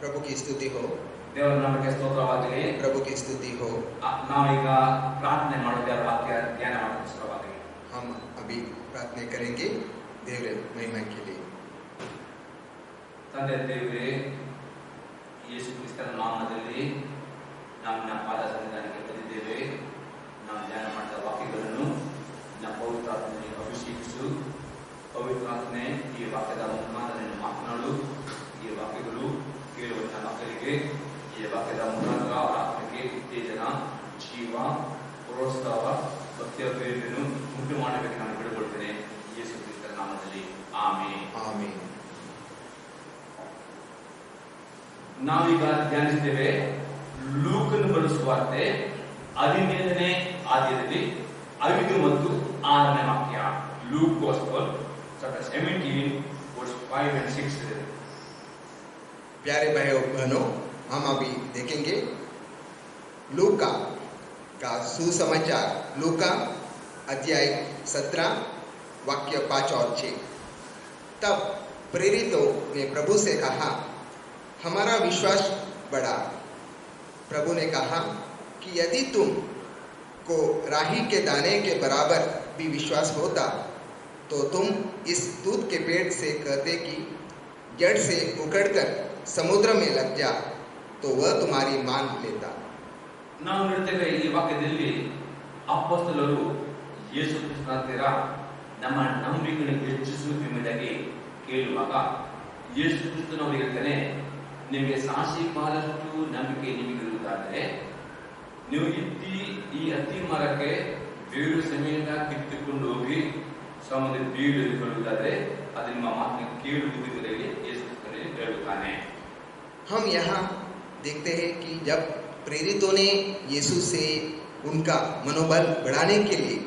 प्रभु की स्तुति हो, ದೇವರ ನಾಮಕ್ಕೆ ಸ್ತೋತ್ರವಾಗಲಿ. प्रभु की स्तुति हो। ನಾವೀಗ ಪ್ರಾರ್ಥನೆ ಮಾಡೋ ದೇವರ ವಾಕ್ಯ ಧ್ಯಾನ ಮಾಡೋದಕ್ಕೋಸ್ಕರವಾಗಿ हम अभी प्रार्थना करेंगे देवरे महिमा के लिए। ತಂದೆ ದೇವರೇ, ಯೇಸು ಕ್ರಿಸ್ತನ ನಾಮದಲ್ಲಿ ನಾವು ನಿಮ್ಮ ಪಾದ ಸನ್ನಿಧಾನಕ್ಕೆ ಬಂದಿದ್ದೇವೆ. ನಾವು ಧ್ಯಾನ ಮಾಡಿದ ವಾಕ್ಯಗಳನ್ನು ನಮ್ಮ ಪವಿತ್ರಾತ್ಮನಿಗೆ ಅಭಿಷೇಕಿಸು. ಪವಿತ್ರಾತ್ಮನೆ ಈ ವಾಕ್ಯದ ಮುಖಾಂತರ ಮಾತನಾಡು. ಈ ವಾಕ್ಯಗಳು ಕೇಳುವಂತ ಮಕ್ಕಳಿಗೆ ಈ ವಾಕ್ಯದ ಮುಖಾಂತರ ಅವರ ಆತ್ಮಕ್ಕೆ ಉತ್ತೇಜನ, ಜೀವ, ಪ್ರೋತ್ಸಾಹ, ಭಕ್ತಿಯ ಪ್ರೇರಣೆಯನ್ನು ಉಂಟು ಮಾಡಬೇಕು ನಾನು ಬಿಡುಕೊಳ್ತೇನೆ ಯೇಸು ಕ್ರಿಸ್ತನ ನಾಮದಲ್ಲಿ. ಆಮೆನ್. ಆಮೆನ್. ನಾವೀಗ ಧ್ಯಾನಿಸ್ತೇವೆ ಲೂಕನ ಬರೆದ ಸುವಾರ್ತೆ 17ನೇ ಅಧ್ಯಾಯದಲ್ಲಿ 5 ಮತ್ತು 6ನೇ ವಾಕ್ಯ. Luke gospel chapter 17 verse 5 and 6. प्यारे भाइयों बहनों, हम अभी देखेंगे लूका का सुसमाचार, लूका अध्याय 17 वाक्य 5 और 6। तब प्रेरितों ने प्रभु से कहा, हमारा विश्वास बढ़ा। प्रभु ने कहा कि यदि तुम को राही के दाने के बराबर भी विश्वास होता तो तुम इस दूध के पेड़ से कहते कि जड़ से उखड़कर समुद्र में लग जा, तो वह तुम्हारी मान लेता। ನಾವು ನೋಡ್ತೇವೆ ಈ ವಾಕ್ಯದಲ್ಲಿ ಅಪೊಸ್ತಲರು ಯೇಸು ಕ್ರಿಸ್ತನ ಹತ್ತಿರ ನಮ್ಮ ನಂಬಿಕೆಯನ್ನು ಹೆಚ್ಚಿಸು ಎಂಬುದಾಗಿ ಕೇಳುವಾಗ ಯೇಸು ಕ್ರಿಸ್ತನವರು ಹೇಳ್ತಾನೆ, ನಿಮಗೆ ಸಾಸಿ ಪಾಲಷ್ಟು ನಂಬಿಕೆ ನಿಮಗಿರುವುದಾದರೆ ನೀವು ಈ ಅತ್ತಿ ಮರಕ್ಕೆ ಬೇರು ಸಮೇತ ಕಿತ್ತುಕೊಂಡು ಹೋಗಿ ಸಮುದ್ರ ಬೀಳುವುದಾದರೆ ಅದು ನಿಮ್ಮ ಮಾತಿನ ಕೇಳುವುದರಲ್ಲಿ ಯೇಸು ಕ್ರಿಸ್ತನಲ್ಲಿ ಹೇಳುತ್ತಾನೆ. हम यहाँ देखते हैं कि जब प्रेरितों ने यीशु से उनका मनोबल बढ़ाने के लिए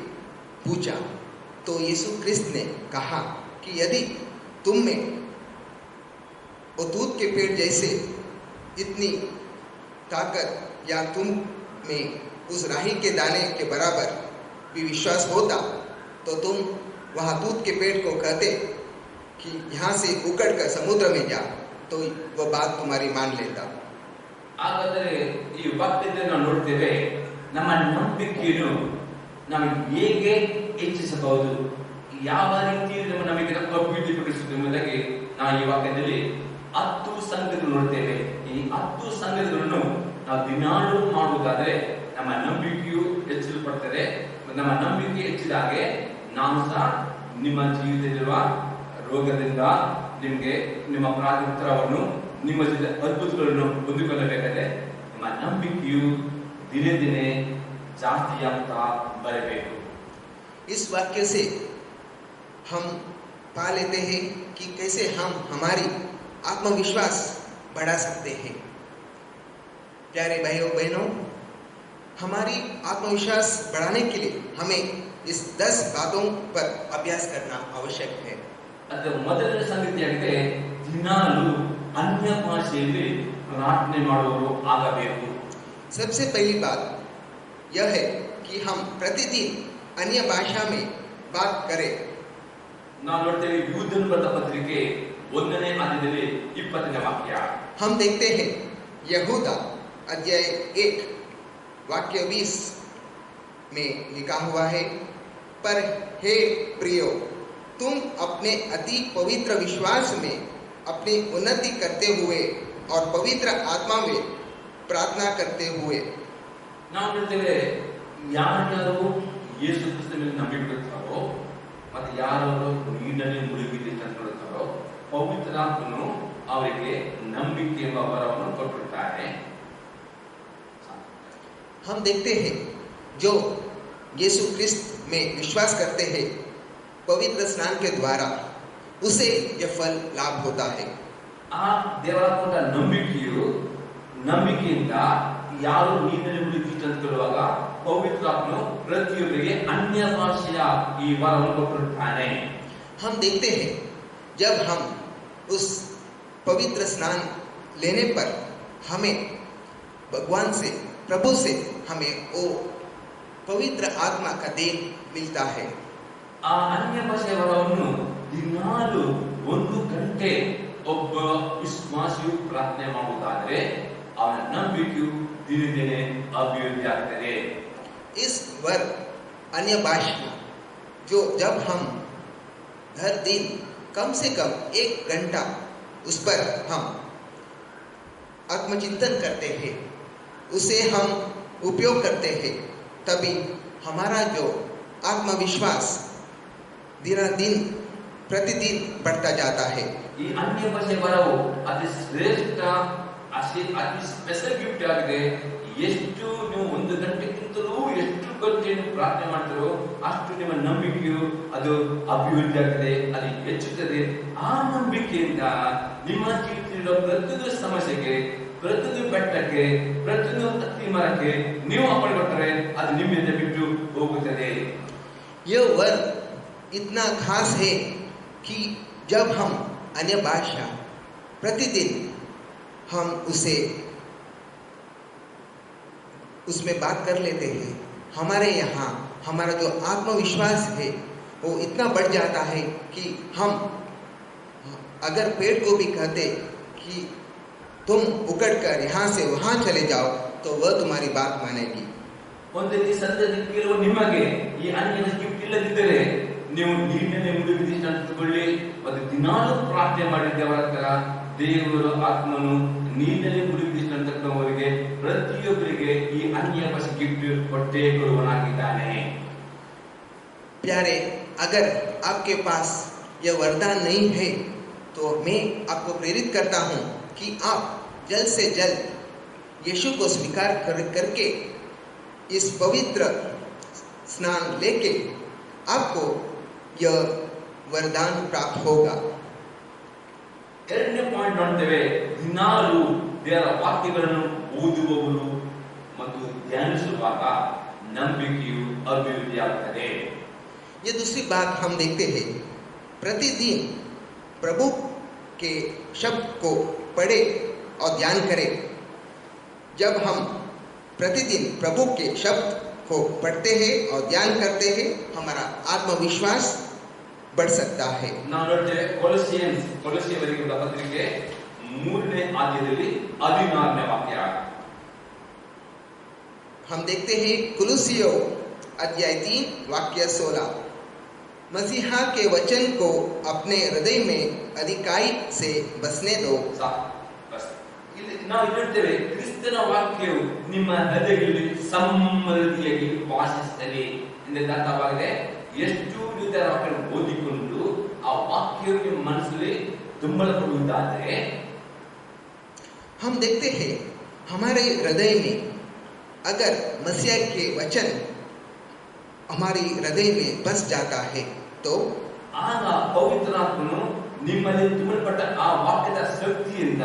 पूछा तो यीशु क्रिस्त ने कहा कि यदि तुम में वो दूध के पेड़ जैसे इतनी ताकत या तुम में उस राही के दाने के बराबर भी विश्वास होता तो तुम वहाँ दूध के पेड़ को कहते कि यहाँ से उकड़ कर समुद्र में जा, तो वह बात तुम्हारी मान लेता। ಹಾಗಾದರೆ ಈ ವಾಕ್ಯದಲ್ಲಿ ನಾವು ನೋಡ್ತೇವೆ ನಮ್ಮ ನಂಬಿಕೆಯನ್ನು ನಾವು ಹೇಗೆ ಹೆಚ್ಚಿಸಬಹುದು, ಯಾವ ರೀತಿಯಲ್ಲಿ ನಮ್ಮ ನಂಬಿಕೆಯನ್ನು ಅಭಿವೃದ್ಧಿಪಡಿಸುವುದು ಎಂಬುದಾಗಿ ನಾವು ಈ ವಾಕ್ಯದಲ್ಲಿ 10 ಸಂಗತಿಗಳು ನೋಡ್ತೇವೆ. ಈ 10 ಸಂಗತಿಗಳನ್ನು ನಾವು ದಿನಾಲೂ ಮಾಡುವುದಾದರೆ ನಮ್ಮ ನಂಬಿಕೆಯು ಹೆಚ್ಚಲ್ಪಡ್ತದೆ. ನಮ್ಮ ನಂಬಿಕೆ ಹೆಚ್ಚಿದಾಗೆ ನಾವು ಸಹ ನಿಮ್ಮ ಜೀವಿತದಲ್ಲಿರುವ ರೋಗದಿಂದ ನಿಮಗೆ ನಿಮ್ಮ ಪ್ರಾರಂಭವನ್ನು ನಿಮ್ಮ ಅದ್ಭುತಗಳನ್ನು ಹೊಂದಿಕೊಳ್ಳಬೇಕಾದ್ರೆ ನಿಮ್ಮ ನಂಬಿಕೆಯು ದಿನೇ ದಿನೇ ಜಾಸ್ತಿಯಾಗ್ತಾ ಬರಬೇಕು. इस वाक्य से हम पा लेते हैं कि कैसे हम हमारी आत्मविश्वास बढ़ा सकते हैं। प्यारे भाइयों बहनों, हमारी आत्मविश्वास बढ़ाने के लिए हमें इस 10 बातों पर अभ्यास करना आवश्यक है। ಅದರ ಮೊದಲನೇ ಸಂಗತಿಯಾಗಿದೆ ದಿನಾಲೂ अन्य ಭಾಷೆಯಲ್ಲಿ ಪ್ರಾರ್ಥನೆ ಮಾಡುವವರು ಆಗಬೇಕು. सबसे पहली बात यह है कि हम प्रतिदिन अन्य भाषा में बात करें। ನಾವು ನೋಡ್ತೇವೆ ಯೂದನ ಬರೆದ ಪತ್ರಿಕೆ 1ನೇ ಅಧ್ಯಾಯದಲ್ಲಿ 20ನೇ ವಾಕ್ಯ. हम देखते हैं यहूदा अध्याय 1 वाक्य 20 में लिखा हुआ है, पर हे प्रियो, तुम अपने अति पवित्र विश्वास में अपनी उन्नति करते हुए और पवित्र आत्मा में प्रार्थना करते हुए। ನಾವು ನೋಡ್ತೇವೆ ಯಾರು ಯೇಸು ಕ್ರಿಸ್ತನಲ್ಲಿ ನಂಬಿಕೆಯಿಡ್ತಾರೋ ಮತ್ತು ಯಾರು ನೀರಿನಲ್ಲಿ ಮುಳುಗಿ ತಂದುಕೊಳ್ಳುತ್ತಾರೋ ಪವಿತ್ರಾತ್ಮನು ಅವರಿಗೆ ನಂಬಿಕೆ ಎಂಬ ವರವನ್ನು ಕೊಟ್ಟಿರುತ್ತಾರೆ. हम देखते हैं जो यीशु क्रिस्त में विश्वास करते हैं पवित्र स्नान के द्वारा उसे यह फल लाभ होता है। ಆ ದೇವರ ಕೊಟ್ಟ ನಂಬಿಕೆಯಿಂದ ಯಾರು ನೀರಿನಲ್ಲಿ ಮುಳುಗಿ ತಂದುಕೊಳ್ಳುವಾಗ ಪವಿತ್ರಾತ್ಮನು ಪ್ರತಿಯೊಬ್ಬರಿಗೆ अन्य ಭಾಷೆಯ ಈ ವರವನ್ನು ಕೊಟ್ಟಿರುತ್ತಾನೆ. हम देखते हैं जब हम उस पवित्र स्नान लेने पर हमें भगवान से, प्रभु से हमें वो पवित्र आत्मा का देन मिलता है। ಆ अन्य ಭಾಷೆಯ ವರವನ್ನು ದಿನಾಲೂ 1 ಗಂಟೆ ಒಬ್ಬ ವಿಶ್ವಾಸಿಯು ಪ್ರಾರ್ಥನೆ ಮಾಡುವುದಾದರೆ ಅವನ ನಂಬಿಕೆಯು ದಿನೇ ದಿನೇ ಅಭಿವೃದ್ಧಿ ಆಗ್ತದೆ. इस वर्ग अन्य भाषा जो जब हम हर दिन कम से कम 1 घंटा उस पर हम आत्मचिंतन करते हैं, उसे हम उपयोग करते हैं, तभी हमारा जो आत्मविश्वास दिन प्रतिदिन बढ़ता जाता है. ಈ ಅನ್ಯ ಭಾಷೆ ಬರವು ಅತಿ ಶ್ರೇಷ್ಠ ಅತಿ ಸ್ಪೆಷಲ್ ಗಿಫ್ಟ್ ಆಗಿದೆ. ಎಷ್ಟು ನೀವು 1 ಗಂಟೆಗಿಂತಲೂ ಎಷ್ಟು ಗಂಟೆ ಪ್ರಾರ್ಥನೆ ಮಾಡ್ತೀರೋ ಅಷ್ಟು ನಿಮ್ಮ ನಂಬಿಕೆಯು ಅದು ಅಭಿವೃದ್ಧಿ ಆಗ್ತದೆ, ಅದು ಹೆಚ್ಚುತ್ತದೆ. ಆ ನಂಬಿಕೆಯಿಂದ ನಿಮ್ಮ ಜೀವಿತದ ಪ್ರತಿಯೊಂದು ಸಮಸ್ಯೆಗೆ, ಪ್ರತಿಯೊಂದು ಬೆಟ್ಟಕ್ಕೆ, ಪ್ರತಿಯೊಂದು ತತ್ತಿ ಮರಕ್ಕೆ ನೀವು ಅಪ್ಪಳಿಕೊಟ್ಟರೆ ಅದು ನಿಮ್ಮಿಂದ ಬಿಟ್ಟು ಹೋಗುತ್ತದೆ. ये वर्ग इतना खास है कि जब हम अन्य भाषा प्रतिदिन हम उसमें बात कर लेते हैं, हमारे यहाँ हमारा जो आत्मविश्वास है वो इतना बढ़ जाता है कि हम अगर पेड़ को भी कहते कि तुम उकड़ कर यहाँ से वहाँ चले जाओ तो वह तुम्हारी बात मानेगी. ಒಂದು ದಿವಸ ಕೆಲವು ನಿಮಗೆ ಈ ಅನ್ಯ ಗಿಫ್ಟ್ ಇಲ್ಲದಿದ್ದರೆ ನೀವು ನೀರಿನಲ್ಲಿ ಮುಳುಗಿದ ಅಂದುಕೊಳ್ಳಿ, ಮತ್ತು ದಿನಾಲೂ ಪ್ರಾರ್ಥನೆ ಮಾಡಿದ್ದೇವರ ಹತ್ರ ದೇವರು ಆತ್ಮನು ನೀರಿನಲ್ಲಿ ಮುಳುಗಿದವರಿಗೆ ಪ್ರತಿಯೊಬ್ಬರಿಗೆ ಈ ಅನ್ಯ ಭಾಷೆ ಗಿಫ್ಟ್ ಕೊಟ್ಟೇ ಕೊಡುವನಾಗಿದ್ದಾನೆ. प्यारे, अगर आपके पास यह वरदान नहीं है तो मैं आपको प्रेरित करता हूँ कि आप जल्द से जल्द यीशु को स्वीकार करके इस पवित्र स्नान लेके आपको यह वरदान प्राप्त होगा. ಎರಡನೇ ಪಾಯಿಂಟ್ ನೋಡ್ತೇವೆ, ದಿನಾಲೂ ದೇವರ ವಾಕ್ಯಗಳನ್ನು ಓದುವವರು ಮತ್ತು ಧ್ಯಾನಿಸುವಾಗ ನಂಬಿಕೆಯು ಅಭಿವೃದ್ಧಿಯಾಗುತ್ತದೆ. ये दूसरी बात हम देखते हैं, प्रतिदिन प्रभु के शब्द को पढ़े और ध्यान करें. जब हम प्रतिदिन प्रभु के शब्द को पढ़ते हैं और ध्यान करते हैं, हमारा आत्मविश्वास बढ़ सकता है. ನಾವು ನೋಡ್ತೇವೆ ಕೊಲೊಸ್ಸೆಯವರಿಗೆ ಬರೆದ ಪತ್ರಿಕೆ 3ನೇ ಅಧ್ಯಾಯದಲ್ಲಿ 16ನೇ ವಾಕ್ಯ. हम देखते हैं कुलुसियों अध्याय 3 वाक्य 16, मसीहा के वचन को अपने हृदय में अधिकाई से बसने दो. ಇಲ್ಲಿ ನಾವು ನೋಡ್ತೇವೆ, ಕ್ರಿಸ್ತನ ವಾಕ್ಯವು ನಿಮ್ಮ ಹೃದಯದಲ್ಲಿ ಸಮೃದ್ಧಿಯಾಗಿ ವಾಸಿಸುತ್ತದೆ ಎಂದು ಅರ್ಥವಾಗಿದೆ. ಎಷ್ಟು ದೇವರ ವಾಕ್ಯವನ್ನು ಓದಿಕೊಂಡು ಆ ವಾಕ್ಯವು ನಿಮ್ಮ ಮನಸ್ಸಲ್ಲಿ ತುಂಬಲ್ಪಡುವುದಾದರೆ हम देखते हैं हमारे हृदय में अगर मसीह के वचन हमारी हृदय में बस जाता है तो ಆಗ ಪವಿತ್ರಾತ್ಮನು ನಿಮ್ಮಲ್ಲಿ ತುಂಬಲ್ಪಟ್ಟ ಆ ವಾಕ್ಯದ ಶಕ್ತಿಯಿಂದ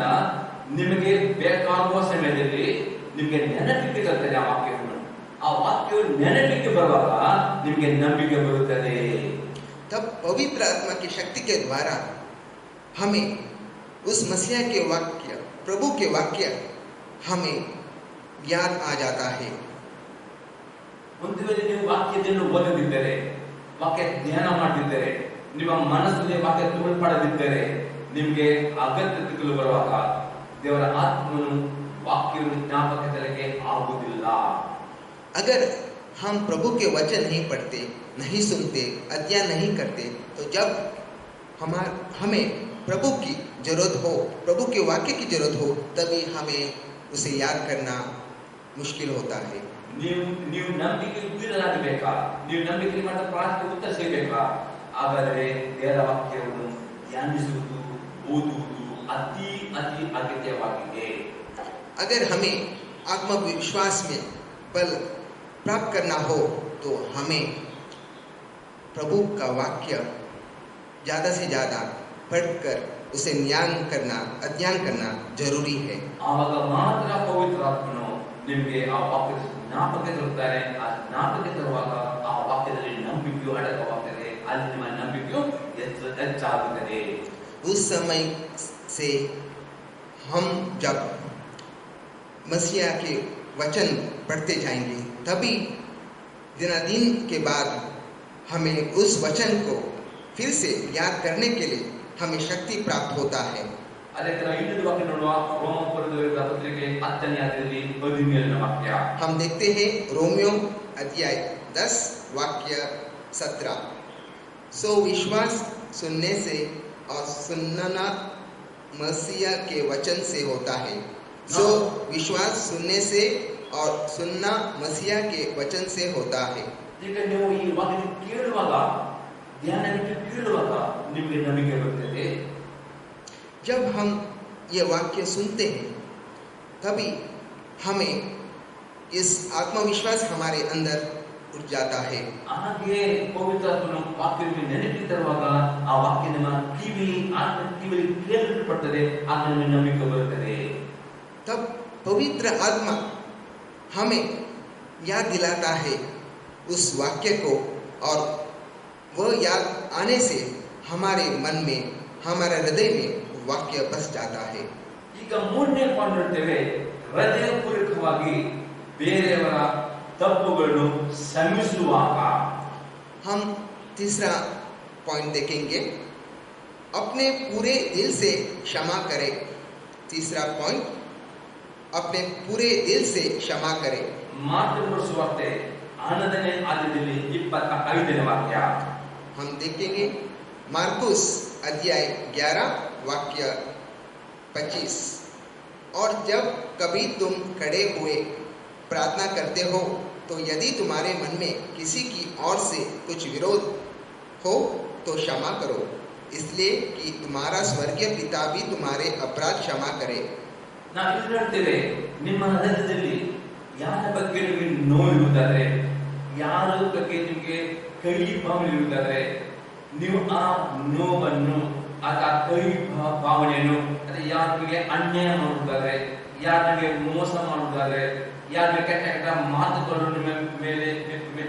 ನಿಮಗೆ ಬೇಕಾಗುವ ಸಮಯದಲ್ಲಿ ನಿಮಗೆ ನೆನಪಿಗೆ ತರ್ತದೆ. ಆ ವಾಕ್ಯವನ್ನು ಆ ವಾಕ್ಯವು ನೆನಪಿಗೆ ಬರುವಾಗ ನಿಮಗೆ ನಂಬಿಕೆ ಬರುತ್ತದೆ. तब पवित्र आत्मा की शक्ति के द्वारा हमें उस मसीहा के वाक्य, प्रभु के वाक्य हमें ज्ञान आ जाता है. ಒಂದು ವೇಳೆ ನೀವು ವಾಕ್ಯವನ್ನು ಓದದಿದ್ದರೆ, ವಾಕ್ಯ ಧ್ಯಾನ ಮಾಡದಿದ್ದರೆ, ನಿಮ್ಮ ಮನಸ್ಸಲ್ಲಿ ವಾಕ್ಯ ತುಂಬಲ್ಪಡದಿದ್ದರೆ, ನಿಮಗೆ ಅಗತ್ಯತೆಗಳು ಬರುವಾಗ ದೇವರ ಆತ್ಮನು ವಾಕ್ಯವನ್ನು ಜ್ಞಾಪಕಕ್ಕೆ ಆಗುವುದಿಲ್ಲ. अगर हम प्रभु के वचन नहीं पढ़ते, नहीं सुनते, अध्ययन नहीं करते, तो जब हमें प्रभु की जरूरत हो, प्रभु के वाक्य की जरूरत हो, तभी हमें उसे याद करना मुश्किल होता है. ನೀವು ನಂಬಿಕೆ ಇದ್ದೀರಾಗಬೇಕಾ, ನೀವು ನಂಬಿಕೆ ಮಾಡಿದ ಪ್ರಾರ್ಥನೆ ಉತ್ತರ ಸಿಗಬೇಕಾ, ಹಾಗಾದರೆ ದೇವರ ವಾಕ್ಯವನ್ನು ಧ್ಯಾನಿಸುವುದು, ಓದುವುದು ಅತಿ ಅತಿ ಅಗತ್ಯವಾಗಿದೆ. अगर हमें आत्मविश्वास में बल प्राप्त करना हो तो हमें प्रभु का वाक्य ज़्यादा से ज़्यादा पढ़कर उसे ज्ञान करना, अध्ययन करना जरूरी है. ಆವಾಗ ಮಾತ್ರ ಪವಿತ್ರಾತ್ಮನು ನಿಮಗೆ ಆ ವಾಕ್ಯದ ಜ್ಞಾಪಕ ತರುತ್ತಾರೆ. ಆ ಜ್ಞಾಪಕ ತರುವಾಗ ಆ ವಾಕ್ಯದಲ್ಲಿ ನಂಬಿಕೆಯು ಅಡಕವಾಗ್ತದೆ, ಅಲ್ಲಿ ನಿಮ್ಮ ನಂಬಿಕೆಯು ಹೆಚ್ಚಾಗುತ್ತದೆ. उस समय से हम जब मसीहा के वचन पढ़ते जाएंगे, तभी दिन के बाद हमें उस वचन को फिर से याद करने के लिए हमें शक्ति प्राप्त होता है. ಅದೇ ತರ ಇನ್ನೊಂದು ವಾಕ್ಯ ನೋಡುವ ರೋಮಾಪುರದ ಪತ್ರಿಕೆ 10ನೇ ಅಧ್ಯಾಯದಲ್ಲಿ 17ನೇ ವಾಕ್ಯ. हम देखते हैं रोमियो अध्याय 10 वाक्य 17. सो विश्वास सुनने से और सुनना मसीह के वचन से होता है. सो विश्वास सुनने से और सुनना मसीह के वचन से होता है. ಈಗ ನೀವು ಈ ವಾಕ್ಯ ಕೇಳುವಾಗ ಧ್ಯಾನವಿಟ್ಟು ಕೇಳುವಾಗ ನಿಮಗೆ ನಂಬಿಕೆ ಬರುತ್ತದೆ. जब हम ये वाक्य सुनते हैं तभी हमें इस आत्मविश्वास हमारे अंदर उठ जाता है. ಹಾಗೆ ಪವಿತ್ರಾತ್ಮನ ವಾಕ್ಯವನ್ನು ನೆನಪಿಗೆ ತರುವಾಗ ಆ ವಾಕ್ಯ ನಮ್ಮ ಕಿವಿಯಲ್ಲಿ ಕೇಳಲ್ಪಡುತ್ತದೆ, ಆಗ ನಮಗೆ ನಂಬಿಕೆ ಬರುತ್ತದೆ. तब पवित्र आत्मा हमें याद दिलाता है उस वाक्य को, और वह याद आने से हमारे मन में, हमारे हृदय में वाक्य बस जाता है. ಈಗ ಮೂರನೇ ಪಾಯಿಂಟ್ ನೋಡ್ತೇವೆ, ಹೃದಯಪೂರ್ವಕವಾಗಿ ಬೇರೆಯವರ ತಪ್ಪುಗಳನ್ನು ಕ್ಷಮಿಸುವಾಗ. हम तीसरा पॉइंट देखेंगे, अपने पूरे दिल से क्षमा करें. तीसरा पॉइंट, अपने पूरे दिल से क्षमा करें. ಮಾರ್ಕನ ಸುವಾರ್ತೆ 11ನೇ ಅಧ್ಯಾಯದಲ್ಲಿ 25ನೇ ವಾಕ್ಯ. हम देखेंगे मार्कुस अध्याय 11 वाक्य 25. और जब कभी तुम खड़े हुए प्रार्थना करते हो तो यदि तुम्हारे मन में किसी की ओर से कुछ विरोध हो तो क्षमा करो, इसलिए कि तुम्हारा स्वर्गीय पिता भी तुम्हारे अपराध क्षमा करे. ನಾವು ಇಲ್ಲಿ ನೋಡ್ತೇವೆ, ನಿಮ್ಮ ಹೃದಯದಲ್ಲಿ ಯಾರ ಬಗ್ಗೆ ನಿಮಗೆ ನೋವು ಇರುವುದಾದ್ರೆ, ಯಾರ ಬಗ್ಗೆ ನಿಮಗೆ ಕೈ ಭಾವನೆ ಇರುವುದಾದ್ರೆ, ನೀವು ಆ ನೋವನ್ನು ಆ ಕೈ ಭಾವನೆಯನ್ನು, ಅದೇ ಯಾರ ಬಗ್ಗೆ ಅನ್ಯಾಯ ಮಾಡುವುದಾದ್ರೆ, ಯಾರ ಬಗ್ಗೆ ಮೋಸ ಮಾಡುವುದಾದ್ರೆ, ಯಾರ ಬಗ್ಗೆ ಕೆಟ್ಟ ಕೆಟ್ಟ ಮಾತುಗಳನ್ನು ನಿಮ್ಮ ಮೇಲೆ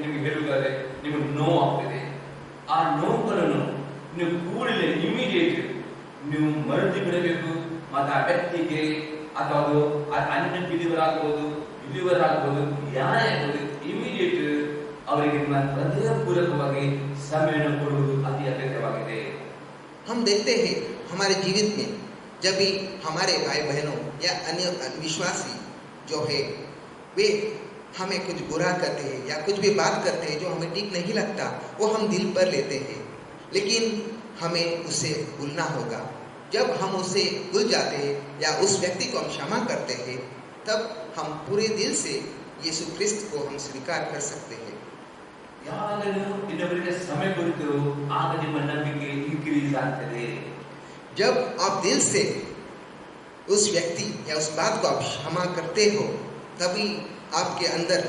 ನಿಮಗೆ ಹೇಳುವುದಾದ್ರೆ ನಿಮಗೆ ನೋವು ಆಗ್ತದೆ. ಆ ನೋವುಗಳನ್ನು ನೀವು ಕೂಡಲೇ ಇಮಿಡಿಯೇಟ್ ನೀವು ಮರೆತು ಬಿಡಬೇಕು. ಮತ್ತು ಆ ವ್ಯಕ್ತಿಗೆ ಅಥವಾ ಅದು ಅನ್ಯ ಬಿಲಿವರಾಗಬಹುದು, ಬಿಲಿವರಾಗಬಹುದು, ಯಾರೇ ಆಗಬಹುದು, ಇಮಿಡಿಯೇಟ್ ಅವರಿಗೆ ನಿಮ್ಮ ಹೃದಯಪೂರ್ವಕವಾಗಿ ಸಮಯವನ್ನು ಕೊಡುವುದು ಅತಿ ಅಗತ್ಯವಾಗಿದೆ. हम देखते हैं हमारे जीवित में जब भी हमारे भाई बहनों या अन्य विश्वासी जो है वे हमें कुछ बुरा करते हैं या कुछ भी बात करते हैं जो हमें ठीक नहीं लगता, वो हम दिल पर लेते हैं, लेकिन हमें उसे भूलना होगा. जब हम उसे भूल जाते हैं या उस व्यक्ति को हम क्षमा करते हैं, तब हम पूरे दिल से यीशु क्रिस्त को हम स्वीकार कर सकते हैं. ಯಾವಾಗ ನೀವು ಇನ್ನೊಬ್ಬರಿಗೆ ಸಮಯ ಕೊಡುತ್ತೀರೋ ಆಗ ನಿಮ್ಮ ನಂಬಿಕೆ ಇನ್ಕ್ರೀಸ್ ಆಗ್ತದೆ. जब आप दिल से उस व्यक्ति या उस बात को आप क्षमा करते हो, तभी आपके अंदर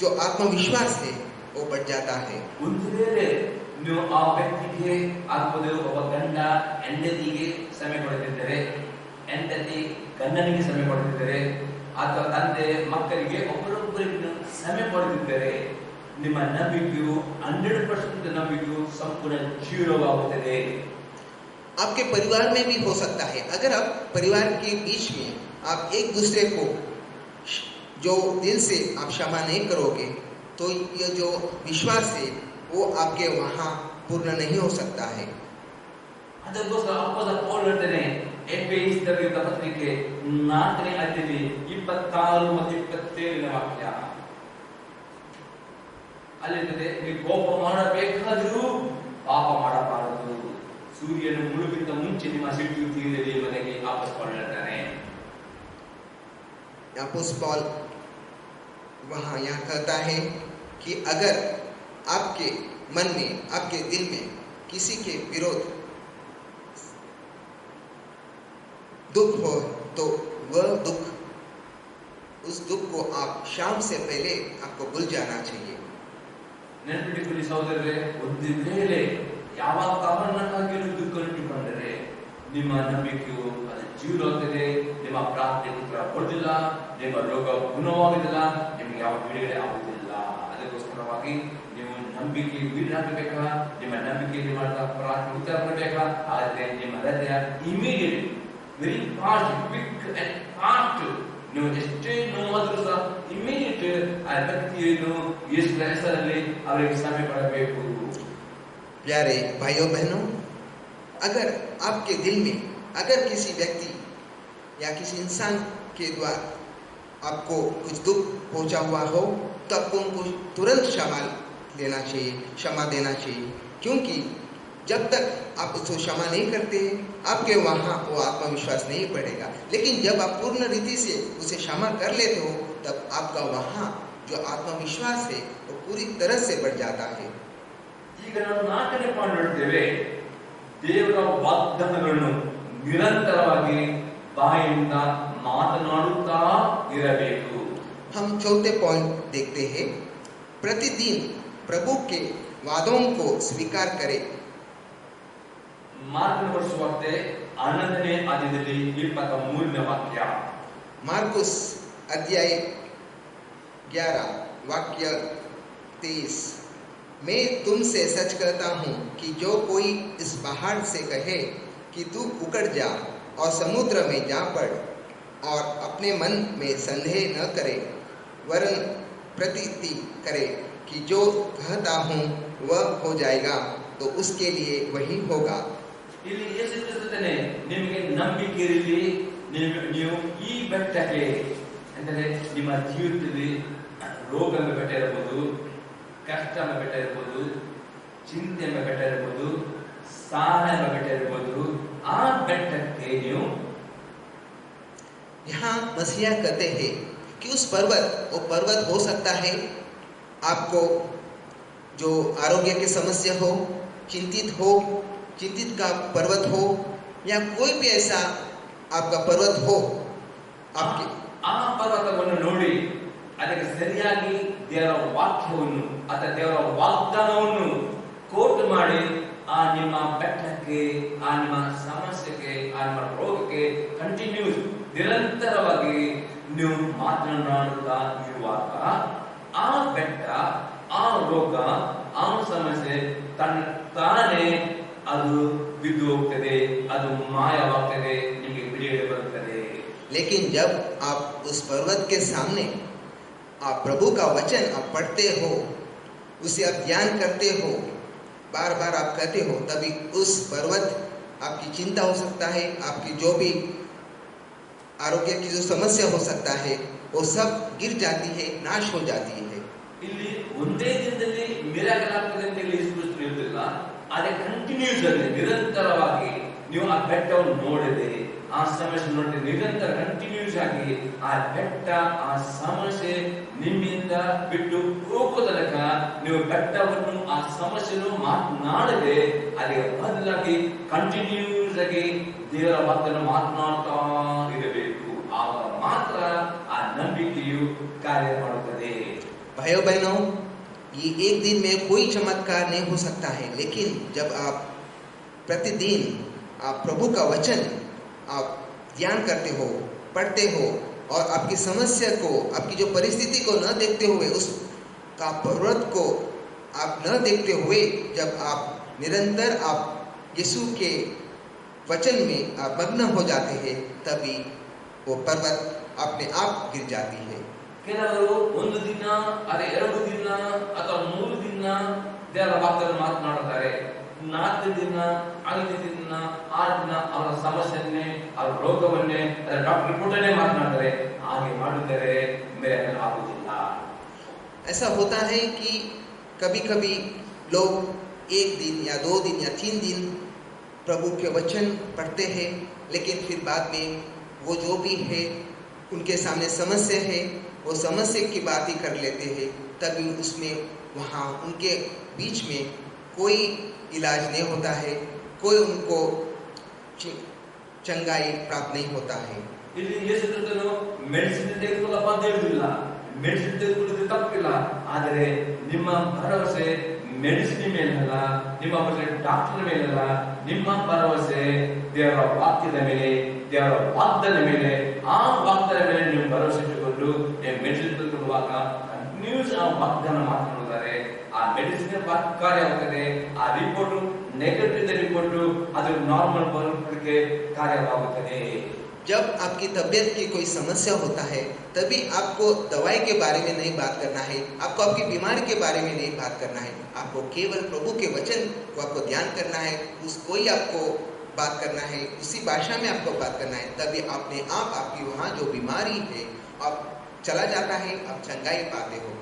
जो आत्मविश्वास है वो बढ़ जाता है. ಒಂದು ವೇಳೆ ನೀವು ಆ ವ್ಯಕ್ತಿಗೆ ಆಗ್ಬೋದು, ಒಬ್ಬ ಗಂಡ ಹೆಂಡತಿಗೆ ಸಮಯ ಕೊಡುತ್ತಿದ್ದರೆ, ಹೆಂಡತಿ ಗಂಡನಿಗೆ ಸಮಯ ಕೊಡುತ್ತಿದ್ದರೆ, ಅಥವಾ ತಂದೆ ಮಕ್ಕಳಿಗೆ ಒಬ್ಬರೊಬ್ಬರಿಗೆ ಸಮಯ ಕೊಡುತ್ತಿದ್ದರೆ, ನಿಮ್ಮ ನಂಬಿಕೆಯು 100% ನಂಬಿಕೆಯು ಸಂಪೂರ್ಣ ಜೀರೋವಾಗುತ್ತದೆ. आपके परिवार में भी हो सकता है. अगर आप परिवार के बीच में आप एक दूसरे को जो दिल से आप क्षमा नहीं करोगे, तो ये जो विश्वास है वो आपके वहाँ पूर्ण नहीं हो सकता है. ಅದಕ್ಕೋಸ್ಕರ ಅಪೊಸ್ತಲ ಪೌಲ್ ಹೇಳ್ತಾನೆ, ಎಫೆಸದವರಿಗೆ ಪತ್ರಿಕೆ 4ನೇ ಅಧ್ಯಾಯದಲ್ಲಿ 26 ಮತ್ತು 27ನೇ ವಾಕ್ಯ. ಅಲ್ಲಿದೆ, ನೀವು ಕೋಪ ಮಾಡಬೇಕಾದರೂ ಪಾಪ ಮಾಡಬಾರದು, ಸೂರ್ಯನು ಮುಳುಗಿಂತ ಮುಂಚೆ ನಿಮ್ಮ ಸಿಟ್ಟು ತೀರಲಿ ಮನೆಗೆ ವಾಪಸ್ ಹೇಳ್ತಾನೆ. अपोस्टल पॉल वहाँ यहाँ कहता है कि अगर आपके मन में, आपके दिल में किसी के विरोध दुख हो तो वह दुख, उस दुख को आप शाम से पहले आपको भूल जाना चाहिए. ನೆನಪಿಟ್ಟುಕೊಳ್ಳಿ ಸಹೋದರರೇ, ಒಂದು ವೇಳೆ ಯಾವ ಕಾರಣಕ್ಕಾಗಿ ದುಃಖ ಇಟ್ಟುಕೊಂಡರೆ ನಿಮ್ಮ ನಂಬಿಕೆಯು ಅದು ಜೀರೋ ಆಗ್ತದೆ, ನಿಮ್ಮ ಪ್ರಾರ್ಥನೆ ಉತ್ತರ ಕೊಡುವುದಿಲ್ಲ, ನಿಮ್ಮ ರೋಗ ಗುಣವಾಗುವುದಿಲ್ಲ, ನಿಮಗೆ ಯಾವ ಬಿಡುಗಡೆ ಆಗುವುದಿಲ್ಲ. ಅದಕ್ಕೋಸ್ಕರವಾಗಿ ನೀವು ನಂಬಿಕೆ ಬೀಡು ಹಾಕಬೇಕಾ, ನಿಮ್ಮ ನಂಬಿಕೆಯಲ್ಲಿ ಮಾಡಿದ ಪ್ರಾರ್ಥನೆ ಉತ್ತರ ಕೊಡಬೇಕಾ, ಆದರೆ ನಿಮ್ಮ ಹೃದಯ immediate, very fast, quick and fast, ನೀವು ಎಷ್ಟೇ ನೋವಾದರೂ ಸಹ ಇಮಿಡಿಯೇಟ್ ಆ ವ್ಯಕ್ತಿಯನ್ನು ಯೇಸು ಹೆಸರಲ್ಲಿ ಅವರಿಗೆ ಸಮಯ ಕೊಡಬೇಕು. प्यारे भाइयों बहनों, अगर आपके दिल में अगर किसी व्यक्ति या किसी इंसान के द्वारा आपको कुछ दुख पहुंचा हुआ हो तो आपको उनको तुरंत क्षमा देना चाहिए, क्योंकि जब तक आप उसको क्षमा नहीं करते आपके वहाँ वो आत्मविश्वास नहीं बढ़ेगा। लेकिन जब आप पूर्ण रीति से उसे क्षमा कर लेते हो तब आपका वहाँ जो आत्मविश्वास है वो पूरी तरह से बढ़ जाता है। ಈಗ ನಾವು 4ನೇ ಪಾಯಿಂಟ್ ನೋಡ್ತೇವೆ, ದೇವರ ವಾಗ್ದಾನಗಳನ್ನು ನಿರಂತರವಾಗಿ ಬಾಯಿಂದ ಮಾತನಾಡುತ್ತಾ ಇರಬೇಕು. हम चौथे पॉइंट देखते हैं, प्रतिदिन प्रभु के वादों को स्वीकार करें. ಮಾರ್ಕನ ವರ್ಷವಾರ್ತೆ 11ನೇ ಅಧ್ಯಾಯದಲ್ಲಿ 23ನೇ ವಾಕ್ಯ. मार्कुस अध्याय 11 वाक्य 23, मैं तुमसे सच कहता हूँ कि जो कोई इस पहाड़ से कहे कि तू उकड़ जा और समुद्र में जा पड़ और अपने मन में संदेह न करे वरन प्रतीति करे कि जो कहता हूँ वह हो जाएगा तो उसके लिए वही होगा. ಇಲ್ಲಿ ಯೇಸು ಕ್ರಿಸ್ತನೇ ನಿಮಗೆ ನಂಬಿಕೆ ಇರಲಿ, ನೀವು ಈ ಬೆಟ್ಟಕ್ಕೆ ಅಂದರೆ ನಿಮ್ಮ ಜೀವಿತದಲ್ಲಿ ರೋಗ ಎಂಬ ಬೆಟ್ಟ ಇರಬಹುದು, ಕಷ್ಟ ಎಂಬ ಬೆಟ್ಟ ಇರಬಹುದು, ಚಿಂತೆ ಎಂಬ ಬೆಟ್ಟ ಇರಬಹುದು, ಸಾಲ ಎಂಬ ಬೆಟ್ಟ ಇರಬಹುದು, ಆ ಬೆಟ್ಟಕ್ಕೆ ನೀವು यहाँ मसीहा कहते हैं कि उस वो पर्वत हो सकता है, आपको जो आरोग्य की समस्या हो, चिंतित का पर्वत हो या कोई भी ऐसा आपका पर्वत हो, आपके ಆ ಪರ್ವತವನ್ನು ನೋಡಿ ಅದಕ್ಕೆ ಸರಿಯಾಗಿ ದೇವರ ವಾಕ್ಯವನ್ನು ಅಥವಾ ದೇವರ ವಾಗ್ದಾನವನ್ನು ಕೋಟ್ ಮಾಡಿ ಆ ನಿಮ್ಮ ಬೆಟ್ಟಕ್ಕೆ, ಆ ನಿಮ್ಮ ಸಮಸ್ಯೆಗೆ, ಆ ನಿಮ್ಮ ರೋಗಕ್ಕೆ ಕಂಟಿನ್ಯೂಸ್ ನಿರಂತರವಾಗಿ ನೀವು ಮಾತನಾಡುತ್ತಾ ಇರುವಾಗ ಆ ಬೆಟ್ಟ, ಆ ರೋಗ, ಆ ಸಮಸ್ಯೆ ತಾನೇ ಅದು ಬಿದ್ದು ಹೋಗ್ತದೆ, ಅದು ಮಾಯವಾಗ್ತದೆ, ನಿಮಗೆ ಬಿಡುಗಡೆ ಬರುತ್ತದೆ. लेकिन जब आप उस पर्वत के सामने आप प्रभु का वचन आप पढ़ते हो, उसे आप ध्यान करते हो, बार बार आप कहते हो, तभी उस पर्वत आपकी चिंता हो सकता है, आपकी जो भी आरोग्य की जो समस्या हो सकता है वो सब गिर जाती है, नाश हो जाती है. ಇಲ್ಲಿ ಒಂದೇ ದಿನದಲ್ಲಿ ಮಿರಾಕಲ್ ಆಗ್ತದೆ ಅಂತ ಹೇಳಿ ಯೇಸು ಕ್ರಿಸ್ತರು ಹೇಳಿಲ್ಲ. ಅದೇ ಕಂಟಿನ್ಯೂಸ್ ಆಗಿ ನಿರಂತರವಾಗಿ ನೀವು ಆ ಬೆಟ್ಟವನ್ನು ನೋಡಿದೆ, ಆ ಸಮಸ್ಯೆ ನೋಡಿದೆ, ನಿರಂತರ ಕಂಟಿನ್ಯೂಸ್ ಆಗಿ ಆ ಬೆಟ್ಟ, ಆ ಸಮಸ್ಯೆ ನಿಮ್ಮಿಂದ ಬಿಟ್ಟು ಹೋಗೋ ತನಕ ನೀವು ಬೆಟ್ಟವನ್ನು, ಆ ಸಮಸ್ಯೆಯನ್ನು ಮಾತನಾಡದೆ ಅದಕ್ಕೆ ಬದಲಾಗಿ ಕಂಟಿನ್ಯೂಸ್ ಆಗಿ ದೇವರ ವಾಕ್ಯವನ್ನು ಮಾತನಾಡ್ತಾ ಇರಬೇಕು. ಆಗ ಮಾತ್ರ ಆ ನಂಬಿಕೆಯು ಕಾರ್ಯ ಮಾಡುತ್ತದೆ. भाइयों बहनों, ये एक दिन में कोई चमत्कार नहीं हो सकता है, लेकिन जब आप प्रतिदिन आप प्रभु का वचन आप ध्यान करते हो, पढ़ते हो और आपकी समस्या को, आपकी जो परिस्थिति को न देखते हुए, उस का पर्वत को आप न देखते हुए जब आप निरंतर आप यीशु के वचन में आप मग्न हो जाते हैं, तभी वो पर्वत अपने आप गिर जाती है. ಕೆಲವರು ಒಂದು ದಿನ, ಅದೇ 2 ದಿನ ಅಥವಾ 3 ದಿನ ದೇವರ ವಾಕ್ಯವನ್ನು ಮಾತನಾಡುತ್ತಾರೆ. 4 ದಿನ, 5 ದಿನ, 6 ದಿನ ಅವರ ಸಮಸ್ಯೆಯನ್ನೇ, ಅವರ ರೋಗವನ್ನೇ, ಡಾಕ್ಟರ್ ರಿಪೋರ್ಟನ್ನೇ ಮಾತನಾಡ್ತಾರೆ. ಹಾಗೆ ಮಾಡಿದರೆ ಮಿರಾಕಲ್ ಆಗುವುದಿಲ್ಲ. ऐसा होता है कि कभी कभी लोग 1 दिन या 2 दिन या 3 दिन प्रभु के वचन पढ़ते हैं, लेकिन फिर बाद में वो जो भी है उनके सामने समस्या है, वो समस्या की बात ही कर लेते हैं, तभी उसमें वहाँ उनके बीच में कोई इलाज नहीं होता है, कोई उनको चंगाई प्राप्त नहीं होता है. ಇಲ್ಲಿ ಯೇಸು ಕ್ರಿಸ್ತನು ಮೆಡಿಸಿನ್ ತೆಗೆದುಕೊಳ್ಳಪ್ಪ ಅಂತ ಹೇಳುವುದಿಲ್ಲ, ಮೆಡಿಸಿನ್ ತೆಗೆದುಕೊಳ್ಳೋದು ತಪ್ಪಿಲ್ಲ. ಆದರೆ ನಿಮ್ಮ ಭರವಸೆ ಮೆಡಿಸಿನ್ ಮೇಲಲ್ಲ, ನಿಮ್ಮ ಭರವಸೆ ಡಾಕ್ಟರ್ ಮೇಲಲ್ಲ, ನಿಮ್ಮ ಭರವಸೆ ದೇವರ ವಾಕ್ಯದ ಮೇಲೆ, ದೇವರ ವಾಗ್ದಾನ ಮೇಲೆ. ಆ ವಾಗ್ದಾನ ಮೇಲೆ ನೀವು ಭರವಸೆ ಇಟ್ಟುಕೊಂಡು ಮೆಡಿಸಿನ್ ತೆಗೆದುಕೊಳ್ಳುವಾಗ ಕಂಟಿನ್ಯೂಸ್ ಆ ವಾಗ್ದಾನ ಮಾತನಾಡುತ್ತಾರೆ. ಆ ಮೆಡಿಸಿನ್ ಕಾರ್ಯವಾಗುತ್ತದೆ. ಆ ರಿಪೋರ್ಟ್ ನೆಗೆಟಿವ್ ರಿಪೋರ್ಟ್ ಅದು ನಾರ್ಮಲ್ ಬರೋದಕ್ಕೆ ಕಾರ್ಯವಾಗುತ್ತದೆ. जब आपकी तबीयत की कोई समस्या होता है तभी आपको दवाई के बारे में नहीं बात करना है, आपको आपकी बीमारी के बारे में नहीं बात करना है, आपको केवल प्रभु के वचन को आपको ध्यान करना है. कोई आपको बात करना है, उसी भाषा में आपको बात करना है, तभी अपने आप आपकी वहाँ जो बीमारी है आप चला जाता है, आप चंगाई पाते हो।